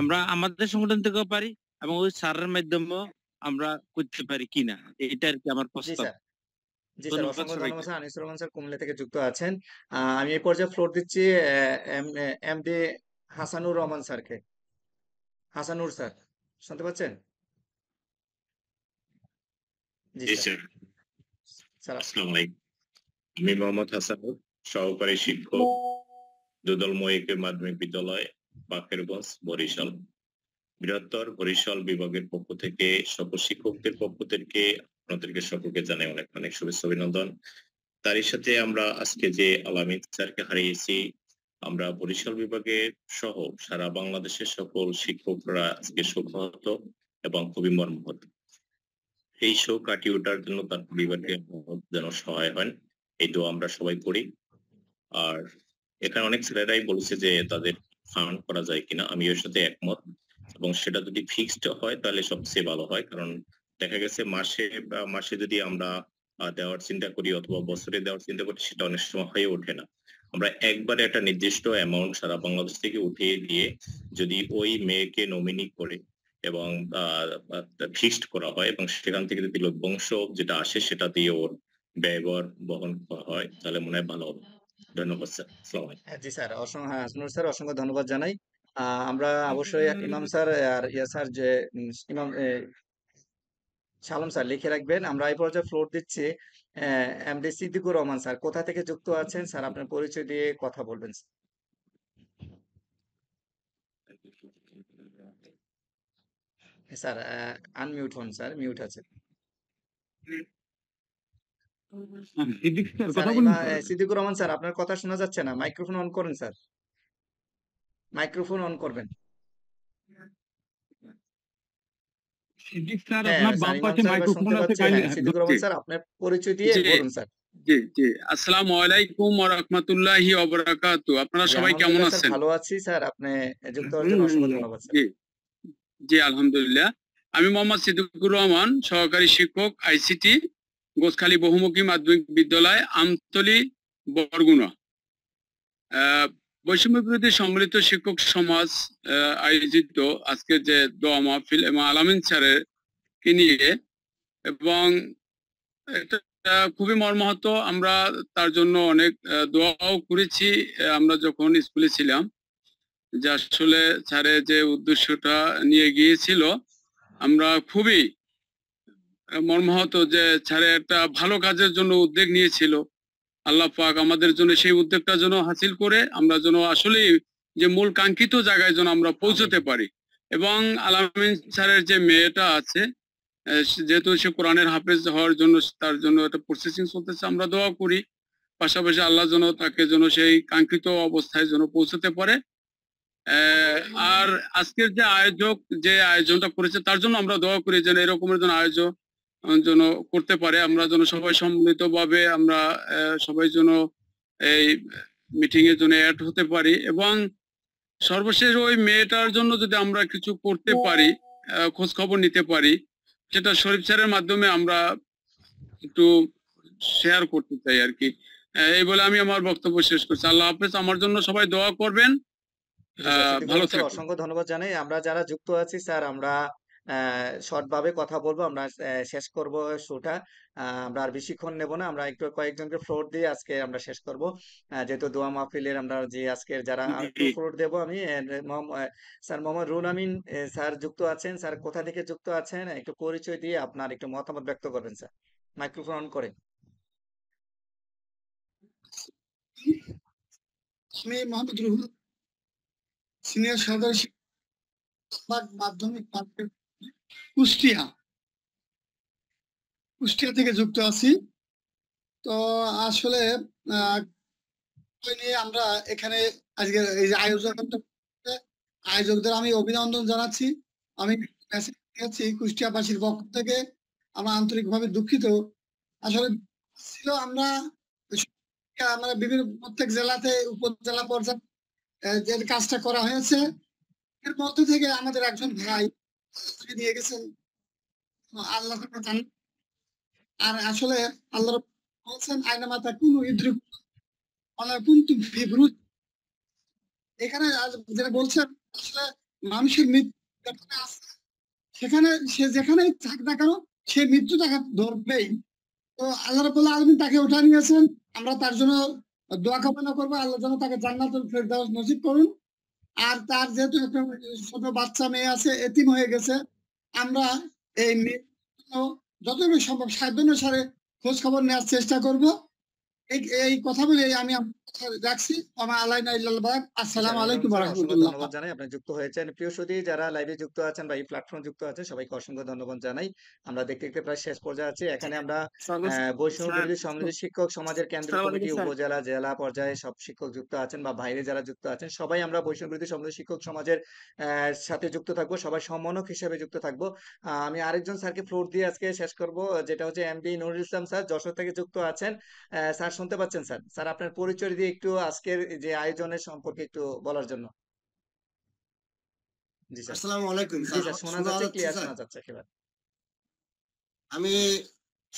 আমরা আমাদের সংগঠন থেকেও পারি এবং ওই স্যারের মাধ্যমেও আমরা করতে পারি কিনা, এটা আর কি আমার জি প্রস্তাব। স্যার, জি স্যার, ধন্যবাদ অসংখ্য সবাইকে। ধন্যবাদ স্যার। আনিসুর রহমান স্যার কুমিল্লা থেকে যুক্ত আছেন। আমি এই পর্যায়ে ফ্লোর দিচ্ছি এমডি হাসানুর রহমান স্যারকে। হাসানুর স্যার, শুনতে পাচ্ছেন? জি জি স্যার, স্যার, স্যার আসসালামু আলাইকুম। আমি মোহাম্মদ হাসানুর, সহকারী শিক্ষক, দুদল মহিকে মাধ্যমিক বিদ্যালয়, বাকেরগঞ্জ, বরিশাল। বৃহত্তর বরিশাল বিভাগের পক্ষ থেকে সকল শিক্ষকদের পক্ষ থেকে আপনাদেরকে সকলকে জানাই অনেক অনেক শুভেচ্ছা অভিনন্দন। তারই সাথে আমরা আজকে যে আলামিন স্যারকে হারিয়েছি, আমরা বরিশাল বিভাগের সহ সারা বাংলাদেশের সকল শিক্ষকরা আজকে শোকাহত এবং খুবই মর্মাহত। এই শোক কাটিয়ে ওঠার জন্য তার পরিবারকে যেন সহায় হন, এই দোয়া আমরা সবাই করি। আর এখানে অনেক ছেলেরাই বলেছে যে তাদের ফান্ড করা যায় কিনা, আমি এর সাথে একমত, এবং সেটা যদি ফিক্সড হয় তাহলে সবচেয়ে ভালো হয়। কারণ দেখা গেছে মাসে যদি আমরা দেওয়ার চিন্তা করি অথবা বছরে দেওয়ার চিন্তা করি, সেটা অনেক সময় হয়ে ওঠে না। আমরা একবারে একটা নির্দিষ্ট অ্যামাউন্ট সারা বাংলাদেশ থেকে উঠিয়ে দিয়ে যদি ওই মেয়েকে নমিনি করে এবং ফিক্সড করা হয় এবং সেখান থেকে যদি বংশ যেটা আসে সেটা দিয়ে ওর ব্যয়বর বহন করা হয়, তাহলে মনে হয় ভালো হবে। ধন্যবাদ স্যার, আসসালামু আলাইকুম। জি স্যার, হাসানুর স্যার অসংখ্য ধন্যবাদ জানাই। আমরা অবশ্যই ইমাম স্যার আর ইয়া স্যার যে ইমাম শালম স্যার লিখে রাখবেন। আমরা এই পর্যায়ে ফ্লোর দিচ্ছি এমডি সিদ্দিকুর রহমান স্যার, কোথা থেকে যুক্ত আছেন স্যার, আপনার পরিচয় দিয়ে কথা বলবেন স্যার। আনমিউট হন স্যার, মিউট আছে স্যার। সিদ্দিকুর রহমান স্যার, আপনার কথা শোনা যাচ্ছে না, মাইক্রোফোন অন করেন স্যার, মাইক্রোফোন অন করবেন। হ্যাঁ স্যার, ইমাম স্যার এবার শুনতে পাচ্ছি। হ্যাঁ সিদ্দিকুর রহমান স্যার, আপনার পরিচয় দিয়ে বলুন স্যার। জি জি, আসসালামু আলাইকুম ওয়া রাহমাতুল্লাহি ওয়া বারাকাতুহু। আপনারা জি সবাই কেমন আলহামদুলিল্লাহ স্যার, আছেন? ভালো আছি স্যার। আপনি যুক্ত হওয়ার জন্য অসংখ্য ধন্যবাদ স্যার। জি জি, আলহামদুলিল্লাহ। আমি মোহাম্মদ সিদ্দিকুর রহমান, সহকারী শিক্ষক, আইসিটি, গোসখালী বহুমুখী মাধ্যমিক বিদ্যালয়, আমতলী, বরগুনা। বৈষম্য বিরোধী সম্মিলিত শিক্ষক সমাজ আয়োজিত আজকে যে দোয়া মাহফিল এবং আলামিন স্যারের কে নিয়ে, এবং এটা খুবই মর্মাহত। আমরা তার জন্য অনেক দোয়াও করেছি আমরা যখন স্কুলে ছিলাম, যে আসলে স্যারের যে উদ্দেশ্যটা নিয়ে গিয়েছিল, আমরা খুবই মর্মাহত যে স্যারের একটা ভালো কাজের জন্য উদ্যোগ নিয়েছিল। আল্লাহ পাক আমাদের জন্য সেই উদ্যোগটা যেন হাসিল করে আমরা যেন আসলে যে মূল কাঙ্ক্ষিত জায়গায় যেন আমরা পৌঁছতে পারি। এবং আলামিন স্যারের যে মেয়েটা আছে, যেহেতু সে কোরআনের হাফেজ হওয়ার জন্য তার জন্য একটা প্রসেসিং চলতেছে, আমরা দোয়া করি পাশাপাশি আল্লাহ যেন তাকে যেন সেই কাঙ্ক্ষিত অবস্থায় যেন পৌঁছতে পারে আর আজকের যে আয়োজনটা করেছে তার জন্য আমরা দোয়া করি যেন এরকমের যেন আয়োজন যেন করতে পারে, আমরা যেন সবাই সম্মিলিতভাবে আমরা সবাই যেন এই মিটিং এর জন্য অ্যাড হতে পারি, এবং সর্বশেষ ওই মেয়েটার জন্য যদি আমরা কিছু করতে পারি, খোঁজ খবর নিতে পারি, সেটা শরীফ স্যারের মাধ্যমে আমরা একটু শেয়ার করতে চাই আর কি। এই বলে আমি আমার বক্তব্য শেষ করছি। আল্লাহ হাফেজ। আমার জন্য সবাই দোয়া করবেন। ভালো স্যার থাকবেন। অসংখ্য ধন্যবাদ জানাই। আমরা যারা যুক্ত আছি স্যার, আমরা শর্ট ভাবে কথা বলবো, আমরা শেষ করব শোটা। আমরা আর বেশিক্ষণ নেব না, আমরা একটু কয়েকজনকে ফ্লোর দিয়ে আজকে আমরা শেষ করব। যেহেতু দোয়া মাহফিলের আমরা যে আজকের যারা একটু ফ্লোর দেব আমি স্যার মোহাম্মদ রুল আমিন স্যার যুক্ত আছেন। স্যার কোথা থেকে যুক্ত আছেন একটু পরিচয় দিয়ে আপনার একটু মতামত ব্যক্ত করবেন স্যার, মাইক্রোফোন অন করে। আমি মোহাম্মদ রুহুল, সিনিয়র সহকারী শিক্ষক মাধ্যমিক কুষ্টিয়া থেকে যুক্ত আছি। তো আসলে নিয়ে আমরা এখানে আজকে এই যে আয়োজকদের আমি অভিনন্দন জানাচ্ছি। আমি কুষ্টিয়াবাসীর পক্ষ থেকে আমরা আন্তরিকভাবে দুঃখিত। আসলে ছিল আমরা বিভিন্ন প্রত্যেক জেলাতে উপজেলা পর্যায়ে যে কাজটা করা হয়েছে, এর মধ্যে থেকে আমাদের একজন ভাই দিয়ে গেছেন আল্লাহ। আর আসলে আল্লাহ বলছেন আয়না তাকুনু ইউদরিকুকুম ওয়ালা কুনতুম ফি বুরুজ। এখানে যেটা বলছেন আসলে মানুষের মৃত্যু সেখানে সে যেখানেই থাক না কেন সে মৃত্যু তাকে ধরবেই। তো আল্লাহ রাব্বুল আলামিন তাকে উঠা নিয়েছেন, আমরা তার জন্য দোয়া কামনা করবো, আল্লাহ যেন তাকে জান্নাতুল ফেরদাউস নসিব করুন। আর তার যেহেতু একটা ছোট বাচ্চা মেয়ে আছে, এতিম হয়ে গেছে, আমরা এই যতটুকু সম্ভব সাধ্য অনুসারে খোঁজ খবর নেওয়ার চেষ্টা করব। এই কথা বলে আমি রাখছি। আসসালামু আলাইকুম ওয়া রাহমাতুল্লাহ। ধন্যবাদ জানাই আপনি যুক্ত হয়েছেন। প্রিয় সুধী যারা লাইভে যুক্ত আছেন বা এই প্ল্যাটফর্মে যুক্ত আছেন সবাইকে অসংখ্য ধন্যবাদ জানাই। আমরা দেখতে দেখতে প্রায় শেষ পর্যায়ে আছি। এখানে আমরা বৈষম্য বিরোধী সমিতি শিক্ষক সমাজের কেন্দ্র কমিটি, উপজেলা, জেলা পর্যায়ে সব শিক্ষক যুক্ত আছেন বা বাইরে যারা যুক্ত আছেন সবাই আমরা বৈষম্য বিরোধী সমিতি শিক্ষক সমাজের সাথে যুক্ত থাকবো, সবাই সম্মানক হিসেবে যুক্ত থাকবো। আমি আরেকজন স্যারকে ফ্লোর দিয়ে আজকে শেষ করব, যেটা হচ্ছে এমডি নুরুল ইসলাম স্যার, যশোর থেকে যুক্ত আছেন। স্যার শুনতে পাচ্ছেন? স্যার স্যার আপনার পরিচয় দিয়ে একটু আজকের যে আয়োজনের সম্পর্কে একটু বলার জন্য। জি স্যার। আসসালামু আলাইকুম। জি স্যার, শোনা যাচ্ছে, ক্লিয়ার শোনা যাচ্ছে একেবারে। আমি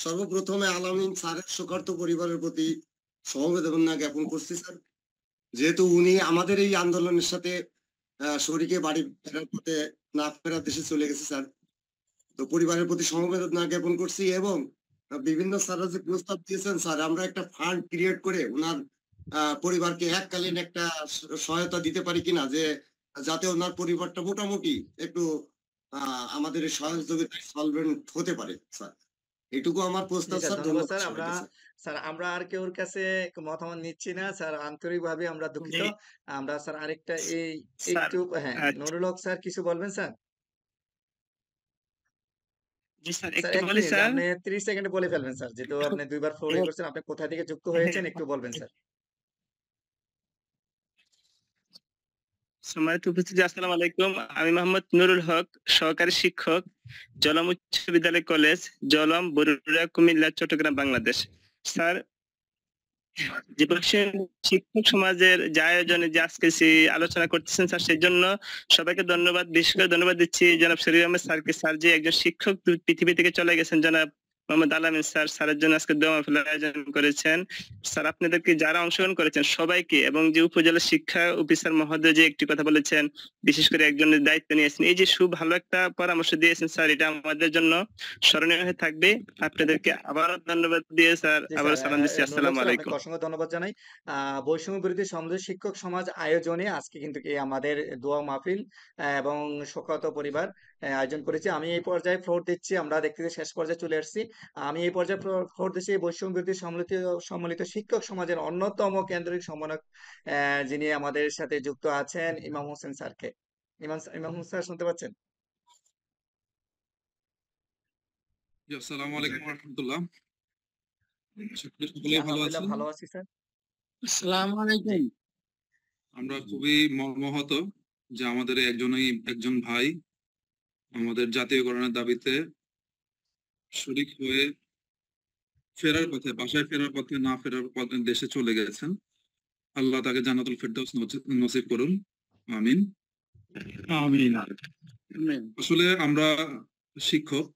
সর্বপ্রথমে আলামিন স্যারের শোকার্ত পরিবারের প্রতি সমবেদনা জ্ঞাপন করছি স্যার, যেহেতু উনি আমাদের এই আন্দোলনের সাথে শরীকে বাড়ি ফেরার পথে না ফেরার দেশে চলে গেছে স্যার। তো পরিবারের প্রতি সমবেদনা জ্ঞাপন করছি, এবং বিভিন্ন স্যাররা যে প্রস্তাব দিয়েছেন স্যার, আমরা একটা ফান্ড ক্রিয়েট করে ওনার পরিবারকে এককালীন একটা সহায়তা দিতে পারি কিনা, যে যাতে ওনার পরিবারটা মোটামুটি একটু আমাদের সহযোগিতায় সলভেন্ট হতে পারে স্যার। এটুকু আমার প্রস্তাব স্যার। ধন্যবাদ স্যার। আমরা আর কেউর কাছে মতামত নিচ্ছি না স্যার, আন্তরিকভাবে আমরা দুঃখিত। আমরা স্যার আরেকটা একটু নুরুল হক স্যার কিছু বলবেন স্যার? জি স্যার, একটু বলি স্যার। আপনি 30 সেকেন্ডে বলে ফেলবেন স্যার, যেহেতু আপনি দুইবার ফ্লোরে করছেন। আপনি কোথা থেকে যুক্ত হয়েছেন একটু বলবেন স্যার। সম্মানিত উপস্থিতি, আসসালামু আলাইকুম। আমি মোহাম্মদ নুরুল হক, সহকারী শিক্ষক, জলম উচ্চ বিদ্যালয় কলেজ, জলম, বরুড়া, কুমিল্লা, চট্টগ্রাম, বাংলাদেশ। স্যার, যে শিক্ষক সমাজের যে আয়োজনে যে আজকে আলোচনা করতেছেন স্যার, সেই জন্য সবাইকে ধন্যবাদ। বিশেষ করে ধন্যবাদ দিচ্ছি জনাব শরীফ আহমেদ স্যারকে। স্যার যে একজন শিক্ষক পৃথিবী থেকে চলে গেছেন, জনাব মোহাম্মদ আলামিন স্যার, স্যারের জন্য আজকে দোয়া মাহফিলের আয়োজন করেছেন। স্যার আপনাদেরকে যারা অংশগ্রহণ করেছেন সবাইকে, এবং যে উপজেলা শিক্ষা অফিসার মহোদয় যে একটি কথা বলেছেন, বিশেষ করে একজনের দায়িত্ব নিয়েছেন, এই যে ভালো একটা পরামর্শ দিয়েছেন স্যার, এটা আমাদের জন্য স্মরণীয় হয়ে থাকবে। আপনাদেরকে আবারও ধন্যবাদ দিয়ে স্যার আবারও সালাম দিচ্ছি। আসসালামু আলাইকুম। অসংখ্য ধন্যবাদ জানাই। বৈষম্য বিরোধী সমাজ শিক্ষক সমাজ আয়োজনে আজকে কিন্তু আমাদের দোয়া মাহফিল এবং শোকাহত পরিবার আয়োজন করেছি। আমি এই পর্যায়ে ফ্লোর দিচ্ছি, আমরা দেখতে শেষ পর্যায়ে চলে আসছি। আমি এই পর্যায়ে ফ্লোর দিচ্ছি বৈষম্য বিরোধী সম্মিলিত শিক্ষক সমাজের অন্যতম কেন্দ্রিক সমন্বয়ক যিনি আমাদের সাথে যুক্ত আছেন, ইমাম হোসেন স্যারকে। ইমাম হোসেন স্যার শুনতে পাচ্ছেন? আসসালামু আলাইকুম ওয়া রাহমাতুল্লাহ। আলহামদুলিল্লাহ ভালো আছি স্যার। আসসালামু আলাইকুম। আমরা খুবই মর্মাহত যে আমাদের একজন ভাই আমাদের জাতীয়করণের দাবিতে শরিক হয়ে বাসায় ফেরার পথে না ফেরার পথে দেশে চলে গেছেন। আল্লাহ তাকে জান্নাতুল ফেরদাউস নসিব করুন, আমিন। আসলে আমরা শিক্ষক,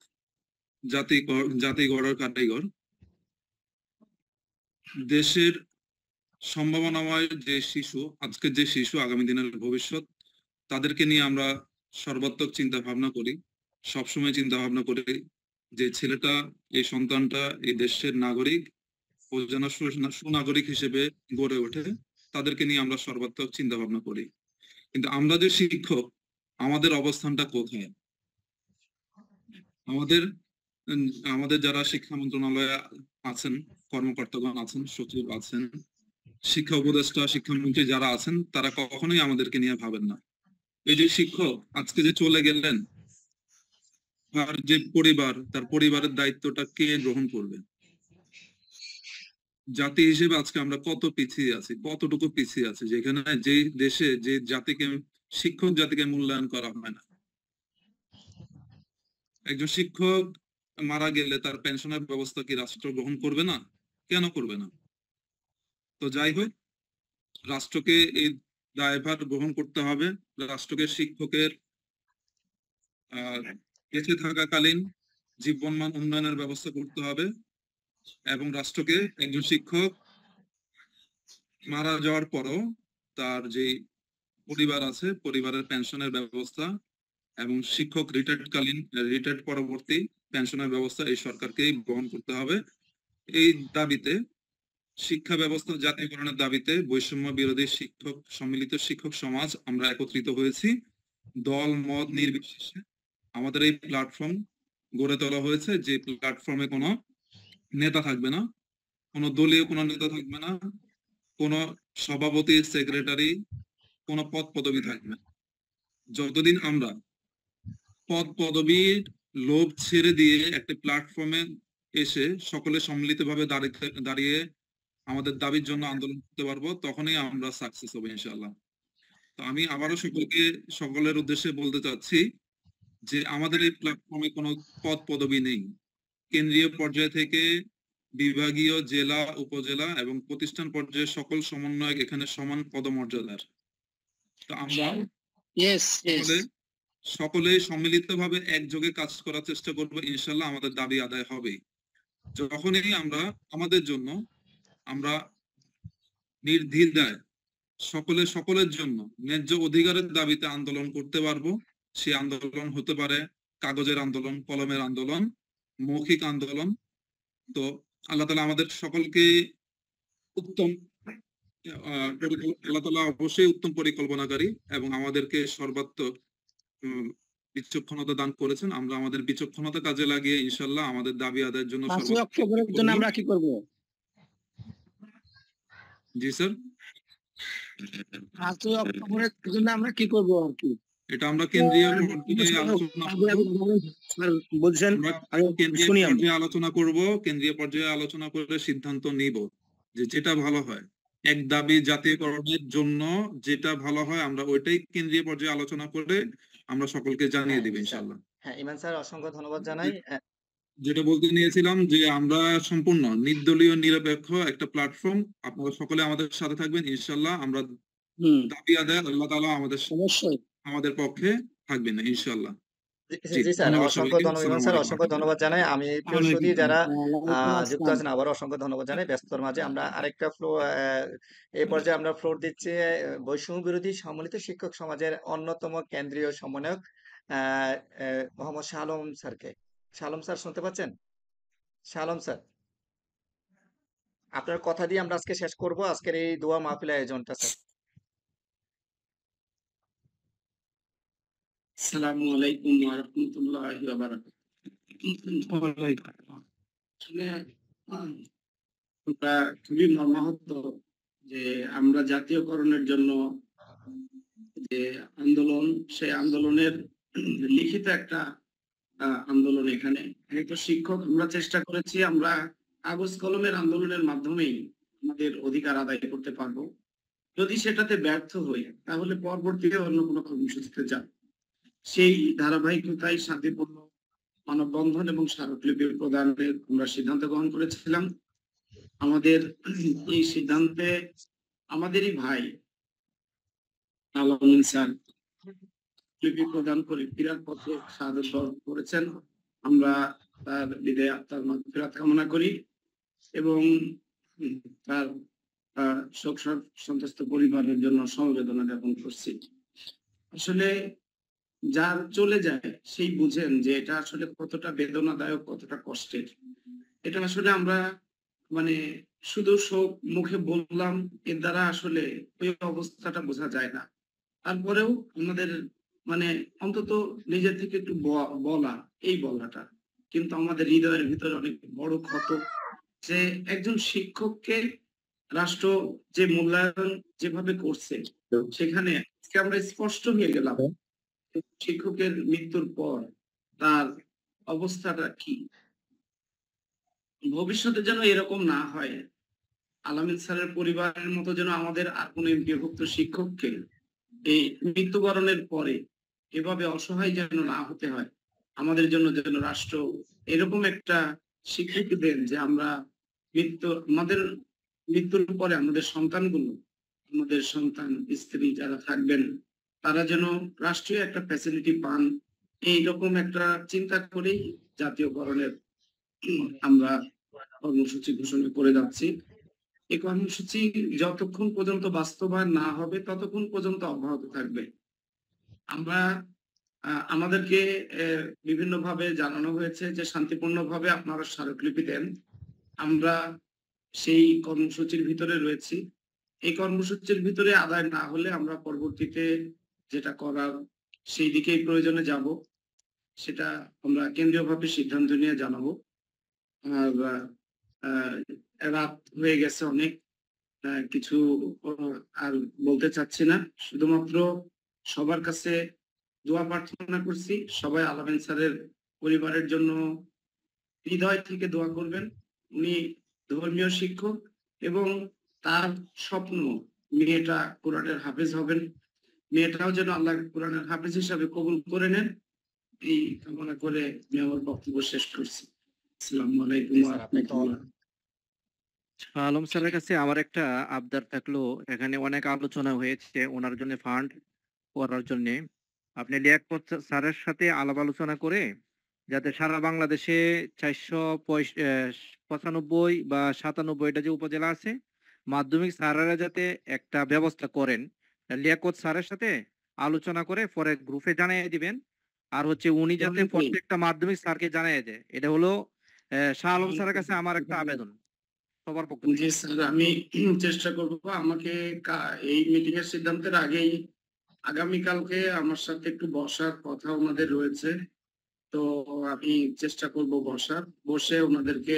জাতি গড়ার কারিগর। দেশের সম্ভাবনাময় যে শিশু, আজকের যে শিশু আগামী দিনের ভবিষ্যৎ, তাদেরকে নিয়ে আমরা সর্বাত্মক চিন্তা ভাবনা করি, সবসময় চিন্তা ভাবনা করি যে ছেলেটা, এই সন্তানটা এই দেশের নাগরিক ও যেন সুনাগরিক হিসেবে গড়ে ওঠে, তাদেরকে নিয়ে আমরা সর্বাত্মক চিন্তা ভাবনা করি। কিন্তু আমরা যে শিক্ষক, আমাদের অবস্থানটা কোথায়? আমাদের যারা শিক্ষা মন্ত্রণালয়ে আছেন, কর্মকর্তাগণ আছেন, সচিব আছেন, শিক্ষা উপদেষ্টা, শিক্ষামন্ত্রী যারা আছেন, তারা কখনোই আমাদেরকে নিয়ে ভাবেন না। এই যে শিক্ষক আজকে যে চলে গেলেন, আর যে পরিবার, তার পরিবারের দায়িত্বটা কে গ্রহণ করবে? জাতি হিসেবে আজকে আমরা কত পিছিয়ে আছি, কতটুকু পিছিয়ে আছি, যেখানে যে দেশে যে জাতিকে, শিক্ষক জাতিকে মূল্যায়ন করা হয় না। একজন শিক্ষক মারা গেলে তার পেনশনের ব্যবস্থা কি রাষ্ট্র গ্রহণ করবে না? কেন করবে না? তো যাই হোক, রাষ্ট্রকে এই দায়ভার গ্রহণ করতে হবে। রাষ্ট্রকে শিক্ষকের বেঁচে থাকাকালীন জীবনমান উন্নয়নের ব্যবস্থা করতে হবে, এবং রাষ্ট্রকে একজন শিক্ষক মারা যাওয়ার পরও তার যে পরিবার আছে, পরিবারের পেনশনের ব্যবস্থা এবং শিক্ষক রিটায়ার্ড পরবর্তী পেনশনের ব্যবস্থা এই সরকারকেই গ্রহণ করতে হবে। এই দাবিতে, শিক্ষা ব্যবস্থা জাতীয়করণের দাবিতে বৈষম্য বিরোধী সম্মিলিত শিক্ষক সমাজ আমরা একত্রিত হয়েছি। দল মত নির্বিশেষে আমাদের এই প্ল্যাটফর্ম গড়ে তোলা হয়েছে, যে প্ল্যাটফর্মে কোনো নেতা থাকবে না, কোনো দলীয় কোনো নেতা থাকবে না, কোনো সভাপতি, সেক্রেটারি, কোনো পদ পদবি থাকবে না। যতদিন আমরা পদ পদবীর লোভ ছেড়ে দিয়ে একটা প্ল্যাটফর্মে এসে সকলে সম্মিলিতভাবে দাঁড়িয়ে আমাদের দাবির জন্য আন্দোলন করতে পারবো, তখনই আমরা সাকসেস হবো ইনশাআল্লাহ। তো আমি আবারও সকলের উদ্দেশ্যে বলতে চাচ্ছি যে আমাদের এই প্ল্যাটফর্মে কোনো পদ পদবি নেই। কেন্দ্রীয় পর্যায় থেকে বিভাগীয়, জেলা, উপজেলা এবং প্রতিষ্ঠান পর্যায়ে সকল সমন্বয়ক এখানে সমান পদমর্যাদার। তো আমরা সকলে সম্মিলিতভাবে একযোগে কাজ করার চেষ্টা করবো, ইনশাআল্লাহ আমাদের দাবি আদায় হবে। যখনই আমরা আমাদের জন্য আমরা নির্দ্বিধায় সকলের জন্য ন্যায্য অধিকারের দাবিতে আন্দোলন করতে পারবো, সেই আন্দোলন হতে পারে কাগজের আন্দোলন, কলমের আন্দোলন, মৌখিক আন্দোলন। তো আল্লাহ তাআলা আমাদের সকলকে আল্লাহ তাআলা অবশ্যই উত্তম পরিকল্পনাকারী এবং আমাদেরকে সর্বাত্মক বিচক্ষণতা দান করেছেন। আমরা আমাদের বিচক্ষণতা কাজে লাগিয়ে ইনশাআল্লাহ আমাদের দাবি আদায়ের জন্য আমরা কি করব? জি স্যার, 5 অক্টোবরের জন্য আমরা কি করব আর কি? এটা আমরা কেন্দ্রীয় পর্যায়ে আলোচনা করে সিদ্ধান্ত নিব যে যেটা ভালো হয়, এক দাবি জাতীয়করণের জন্য যেটা ভালো হয় আমরা ওইটাই কেন্দ্রীয় পর্যায়ে আলোচনা করে আমরা সকলকে জানিয়ে দিব ইনশাআল্লাহ। হ্যাঁ, ইমান স্যার অসংখ্য ধন্যবাদ জানাই। যেটা বলতে নিয়েছিলাম যে আমরা সম্পূর্ণ নির্দলীয় নিরপেক্ষ একটা প্ল্যাটফর্ম, আপনারা সকলে আমাদের সাথে থাকবেন ইনশাআল্লাহ। আমরা দাবি আদায় আল্লাহ তাআলা আমাদের পক্ষে থাকবেন ইনশাআল্লাহ। জি স্যার, অসংখ্য ধন্যবাদ স্যার, অসংখ্য ধন্যবাদ জানাই। আমি প্রিয় সুধী যারা যুক্ত আছেন আবারও অসংখ্য ধন্যবাদ জানাই। ব্যস্ততার মাঝে আমরা আরেকটা এই পর্যায়ে আমরা ফ্লোর দিচ্ছি বৈষম্য বিরোধী সম্মিলিত শিক্ষক সমাজের অন্যতম কেন্দ্রীয় সমন্বয়ক মোহাম্মদ শাহ আলম স্যারকে। শাহ আলম স্যার শুনতে পাচ্ছেন? শাহ আলম স্যার, আপনার কথা দিয়ে আমরা আজকে শেষ করব আজকের এই দোয়া মাহফিল আয়োজনটা স্যার। আসসালামু আলাইকুম ওয়া রাহমাতুল্লাহি ওয়া বারাকাতুহু। আমরা খুবই মর্মাহত যে আমরা জাতীয়করণের জন্য যে আন্দোলন, সেই আন্দোলনের লিখিত একটা আন্দোলন এখানে শিক্ষক আমরা চেষ্টা করেছি আমরা কাগজ কলমের আন্দোলনের মাধ্যমেই আমাদের অধিকার আদায় করতে পারবো। যদি সেটাতে ব্যর্থ হই তাহলে পরবর্তীতে অন্য কোনো কর্মসূচিতে যাব। সেই ধারাবাহিকতায় শান্তিপূর্ণ মানববন্ধন এবং স্মারকলিপি প্রদানের আমরা সিদ্ধান্ত গ্রহণ করেছিলাম। আমাদের এই সিদ্ধান্তে আমাদেরই ভাই আলামিন স্যার লিপি প্রদান করে ফিরার পথে শাহাদত বরণ করেছেন। আমরা তার বিদায় আত্মার মাগফিরাত কামনা করি এবং তার শোক সন্তস্ত পরিবারের জন্য সমবেদনা জ্ঞাপন করছি। আসলে যার চলে যায় সেই বুঝেন যে এটা আসলে কতটা বেদনাদায়ক, কতটা কষ্টের। এটা আসলে আমরা মানে শুধু শোক মুখে বললাম, এর দ্বারা আসলে ওই অবস্থাটা বোঝা যায় না। তারপরেও আমাদের মানে অন্তত নিজের থেকে একটু বলা, এই বলাটা কিন্তু আমাদের হৃদয়ের ভিতরে অনেক বড় ক্ষত, যে একজন শিক্ষককে রাষ্ট্র যে মূল্যায়ন যেভাবে করছে সেখানে আমরা স্পষ্ট হয়ে গেলাম শিক্ষকের মৃত্যুর পর তার অবস্থাটা কি। ভবিষ্যতে যেন এরকম না হয়, আলামিন স্যারের পরিবারের মতো যেন আমাদের আর কোনো এমপিভুক্ত শিক্ষককে এই মৃত্যুবরণের পরে এভাবে অসহায় যেন না হতে হয়। আমাদের জন্য যেন রাষ্ট্র এরকম একটা স্বীকৃতি দেন যে আমরা আমাদের মৃত্যুর পরে আমাদের সন্তানগুলো, আমাদের সন্তান স্ত্রী যারা থাকবেন তারা যেন রাষ্ট্রীয় একটা ফ্যাসিলিটি পান, এইরকম একটা চিন্তা করেই জাতীয়করণের আমরা কর্মসূচি ঘোষণা করে যাচ্ছি। এই কর্মসূচি যতক্ষণ পর্যন্ত বাস্তবায়ন না হবে ততক্ষণ পর্যন্ত অব্যাহত থাকবে। আমরা আমাদেরকে বিভিন্নভাবে জানানো হয়েছে যে শান্তিপূর্ণভাবে আপনারা স্মারকলিপি দেন, আমরা সেই কর্মসূচির ভিতরে রয়েছি। এই কর্মসূচির ভিতরে আদায় না হলে আমরা পরবর্তীতে যেটা করার সেই দিকেই প্রয়োজনে যাব, সেটা আমরা কেন্দ্রীয়ভাবে সিদ্ধান্ত নিয়ে জানাবো। আর রাত হয়ে গেছে অনেক, কিছু আর বলতে চাচ্ছি না, শুধুমাত্র সবার কাছে দোয়া প্রার্থনা করছি সবাই আলামিন স্যারের পরিবারের জন্য হৃদয় থেকে দোয়া করবেন। উনি ধর্মীয় শিক্ষক এবং তার স্বপ্ন মেয়েটা কোরআনের হাফেজ হবেন, মেয়েটাও যেন আল্লাহ কোরআনের হাফেজ হিসাবে কবুল করে নেন, এই কামনা করে আমি আমার বক্তব্য শেষ করছি। আসসালামু আলাইকুম ওয়া রাহমাতুল্লাহ। আলম স্যারের কাছে আমার একটা আবদার থাকলো, এখানে অনেক আলোচনা হয়েছে ওনার জন্য ফান্ড করার জন্য। আপনি লিয়াকত স্যারের সাথে আলাপ আলোচনা করে যাতে সারা বাংলাদেশে 495 বা 97টা যে উপজেলা আছে মাধ্যমিক স্যারেরা যাতে একটা ব্যবস্থা করেন, লিয়াকত স্যারের সাথে আলোচনা করে পরে গ্রুপে জানিয়ে দিবেন। আর হচ্ছে উনি যাতে প্রত্যেকটা মাধ্যমিক স্যারকে জানিয়ে দেয়, এটা হলো শাহ আলম স্যারের কাছে আমার একটা আবেদন সবার পক্ষ থেকে। জি স্যার, আমি চেষ্টা করব। আমাকে এই মিটিং এর সিদ্ধান্তের আগেই আগামীকালকে আমার সাথে একটু বসার কথা ওনাদের রয়েছে, তো আমি চেষ্টা করব বসে ওনাদেরকে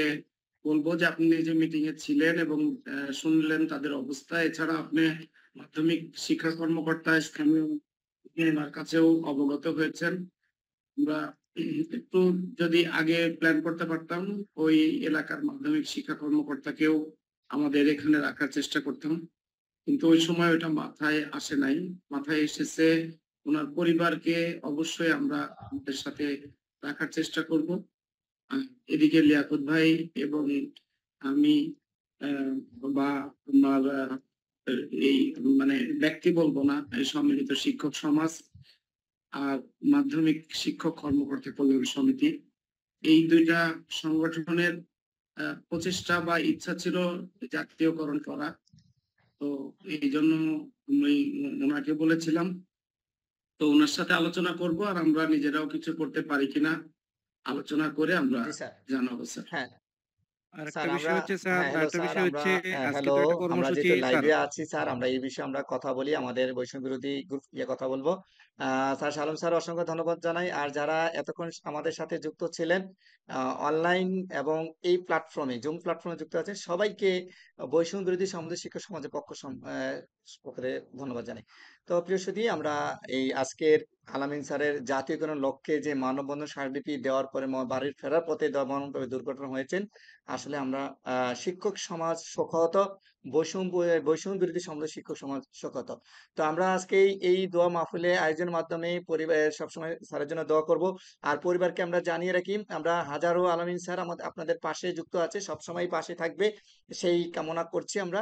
বলবো যে আপনি যে মিটিং এ ছিলেন এবং শুনলেন তাদের অবস্থা, এছাড়া আপনি মাধ্যমিক শিক্ষা কর্মকর্তা স্থানীয় ওনার কাছেও অবগত হয়েছেন। আমরা একটু যদি আগে প্ল্যান করতে পারতাম, ওই এলাকার মাধ্যমিক শিক্ষা কর্মকর্তাকেও আমাদের এখানে রাখার চেষ্টা করতাম, কিন্তু ওই সময় ওটা মাথায় আসে নাই। মাথায় এসেছে ওনার পরিবারকে অবশ্যই আমরা আমাদের সাথে রাখার চেষ্টা করব। এদিকে লিয়াকত ভাই এবং আমি বা আমার এই মানে ব্যক্তি বলবো না, এই সম্মিলিত শিক্ষক সমাজ আর মাধ্যমিক শিক্ষক কর্মকর্তা কল্যাণ সমিতি, এই দুইটা সংগঠনের প্রচেষ্টা বা ইচ্ছা ছিল জাতীয়করণ করা। তো এই জন্য আমি ওনাকে বলেছিলাম, তো ওনার সাথে আলোচনা করব আর আমরা নিজেরাও কিছু করতে পারি কিনা আলোচনা করে আমরা জানাবো স্যার। হ্যাঁ আরেকটা স্যার, বিষয় আমরা হচ্ছে স্যার, আরেকটা বিষয় হচ্ছে আজকে হ্যালো, তো একটা আমরা কর্মসূচি যেহেতু স্যার। লাইভে আছি স্যার, আমরা এই বিষয়ে আমরা কথা বলি, আমাদের বৈষম্য বিরোধী গ্রুপ কথা বলবো। স্যার শালম স্যার অসংখ্য ধন্যবাদ জানাই। আর যারা এতক্ষণ আমাদের সাথে যুক্ত ছিলেন অনলাইন এবং এই প্ল্যাটফর্মে জুম প্ল্যাটফর্মে যুক্ত আছেন সবাইকে বৈষম্য বিরোধী সমাজ শিক্ষক সমাজের পক্ষ পক্ষ থেকে ধন্যবাদ জানাই। তো প্রিয় সুধী, আমরা এই আজকের আলামিন স্যারের জাতীয়করণ লক্ষ্যে যে মানববন্ধন স্মারকলিপি দেওয়ার পরে বাড়ির ফেরার পথে মর্মান্তিক দুর্ঘটনা হয়েছেন, আসলে আমরা শিক্ষক সমাজ শোকাহত, বৈষম্য বিরোধী সমাজ শিক্ষক সমাজ শোকাহত। তো আমরা আজকে এই দোয়া মাহফিলে আয়োজনের মাধ্যমে পরিবার সবসময় স্যারের জন্য দোয়া করব। আর পরিবারকে আমরা জানিয়ে রাখি, আমরা হাজারো আলামিন স্যার আপনাদের পাশে যুক্ত আছে, সবসময় পাশে থাকবে সেই কামনা করছি আমরা।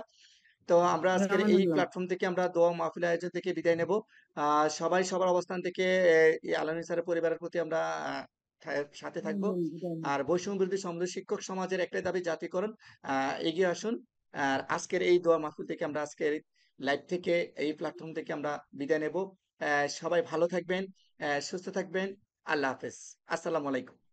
তো আমরা আজকের এই প্ল্যাটফর্ম থেকে আমরা দোয়া মাহফিল আয়োজন থেকে বিদায় নেব। সবাই সবার অবস্থান থেকে এই আলামিন স্যারের পরিবারের প্রতি আমরা সাথে থাকবো। আর বৈষম্য বিরোধী সমাজ শিক্ষক সমাজের একটাই দাবি, জাতীয়করণ। এগিয়ে আসুন। আর আজকের এই দোয়া মাহফিল থেকে আমরা আজকের লাইভ থেকে এই প্ল্যাটফর্ম থেকে আমরা বিদায় নেব। সবাই ভালো থাকবেন, সুস্থ থাকবেন। আল্লাহ হাফেজ। আসসালামু আলাইকুম।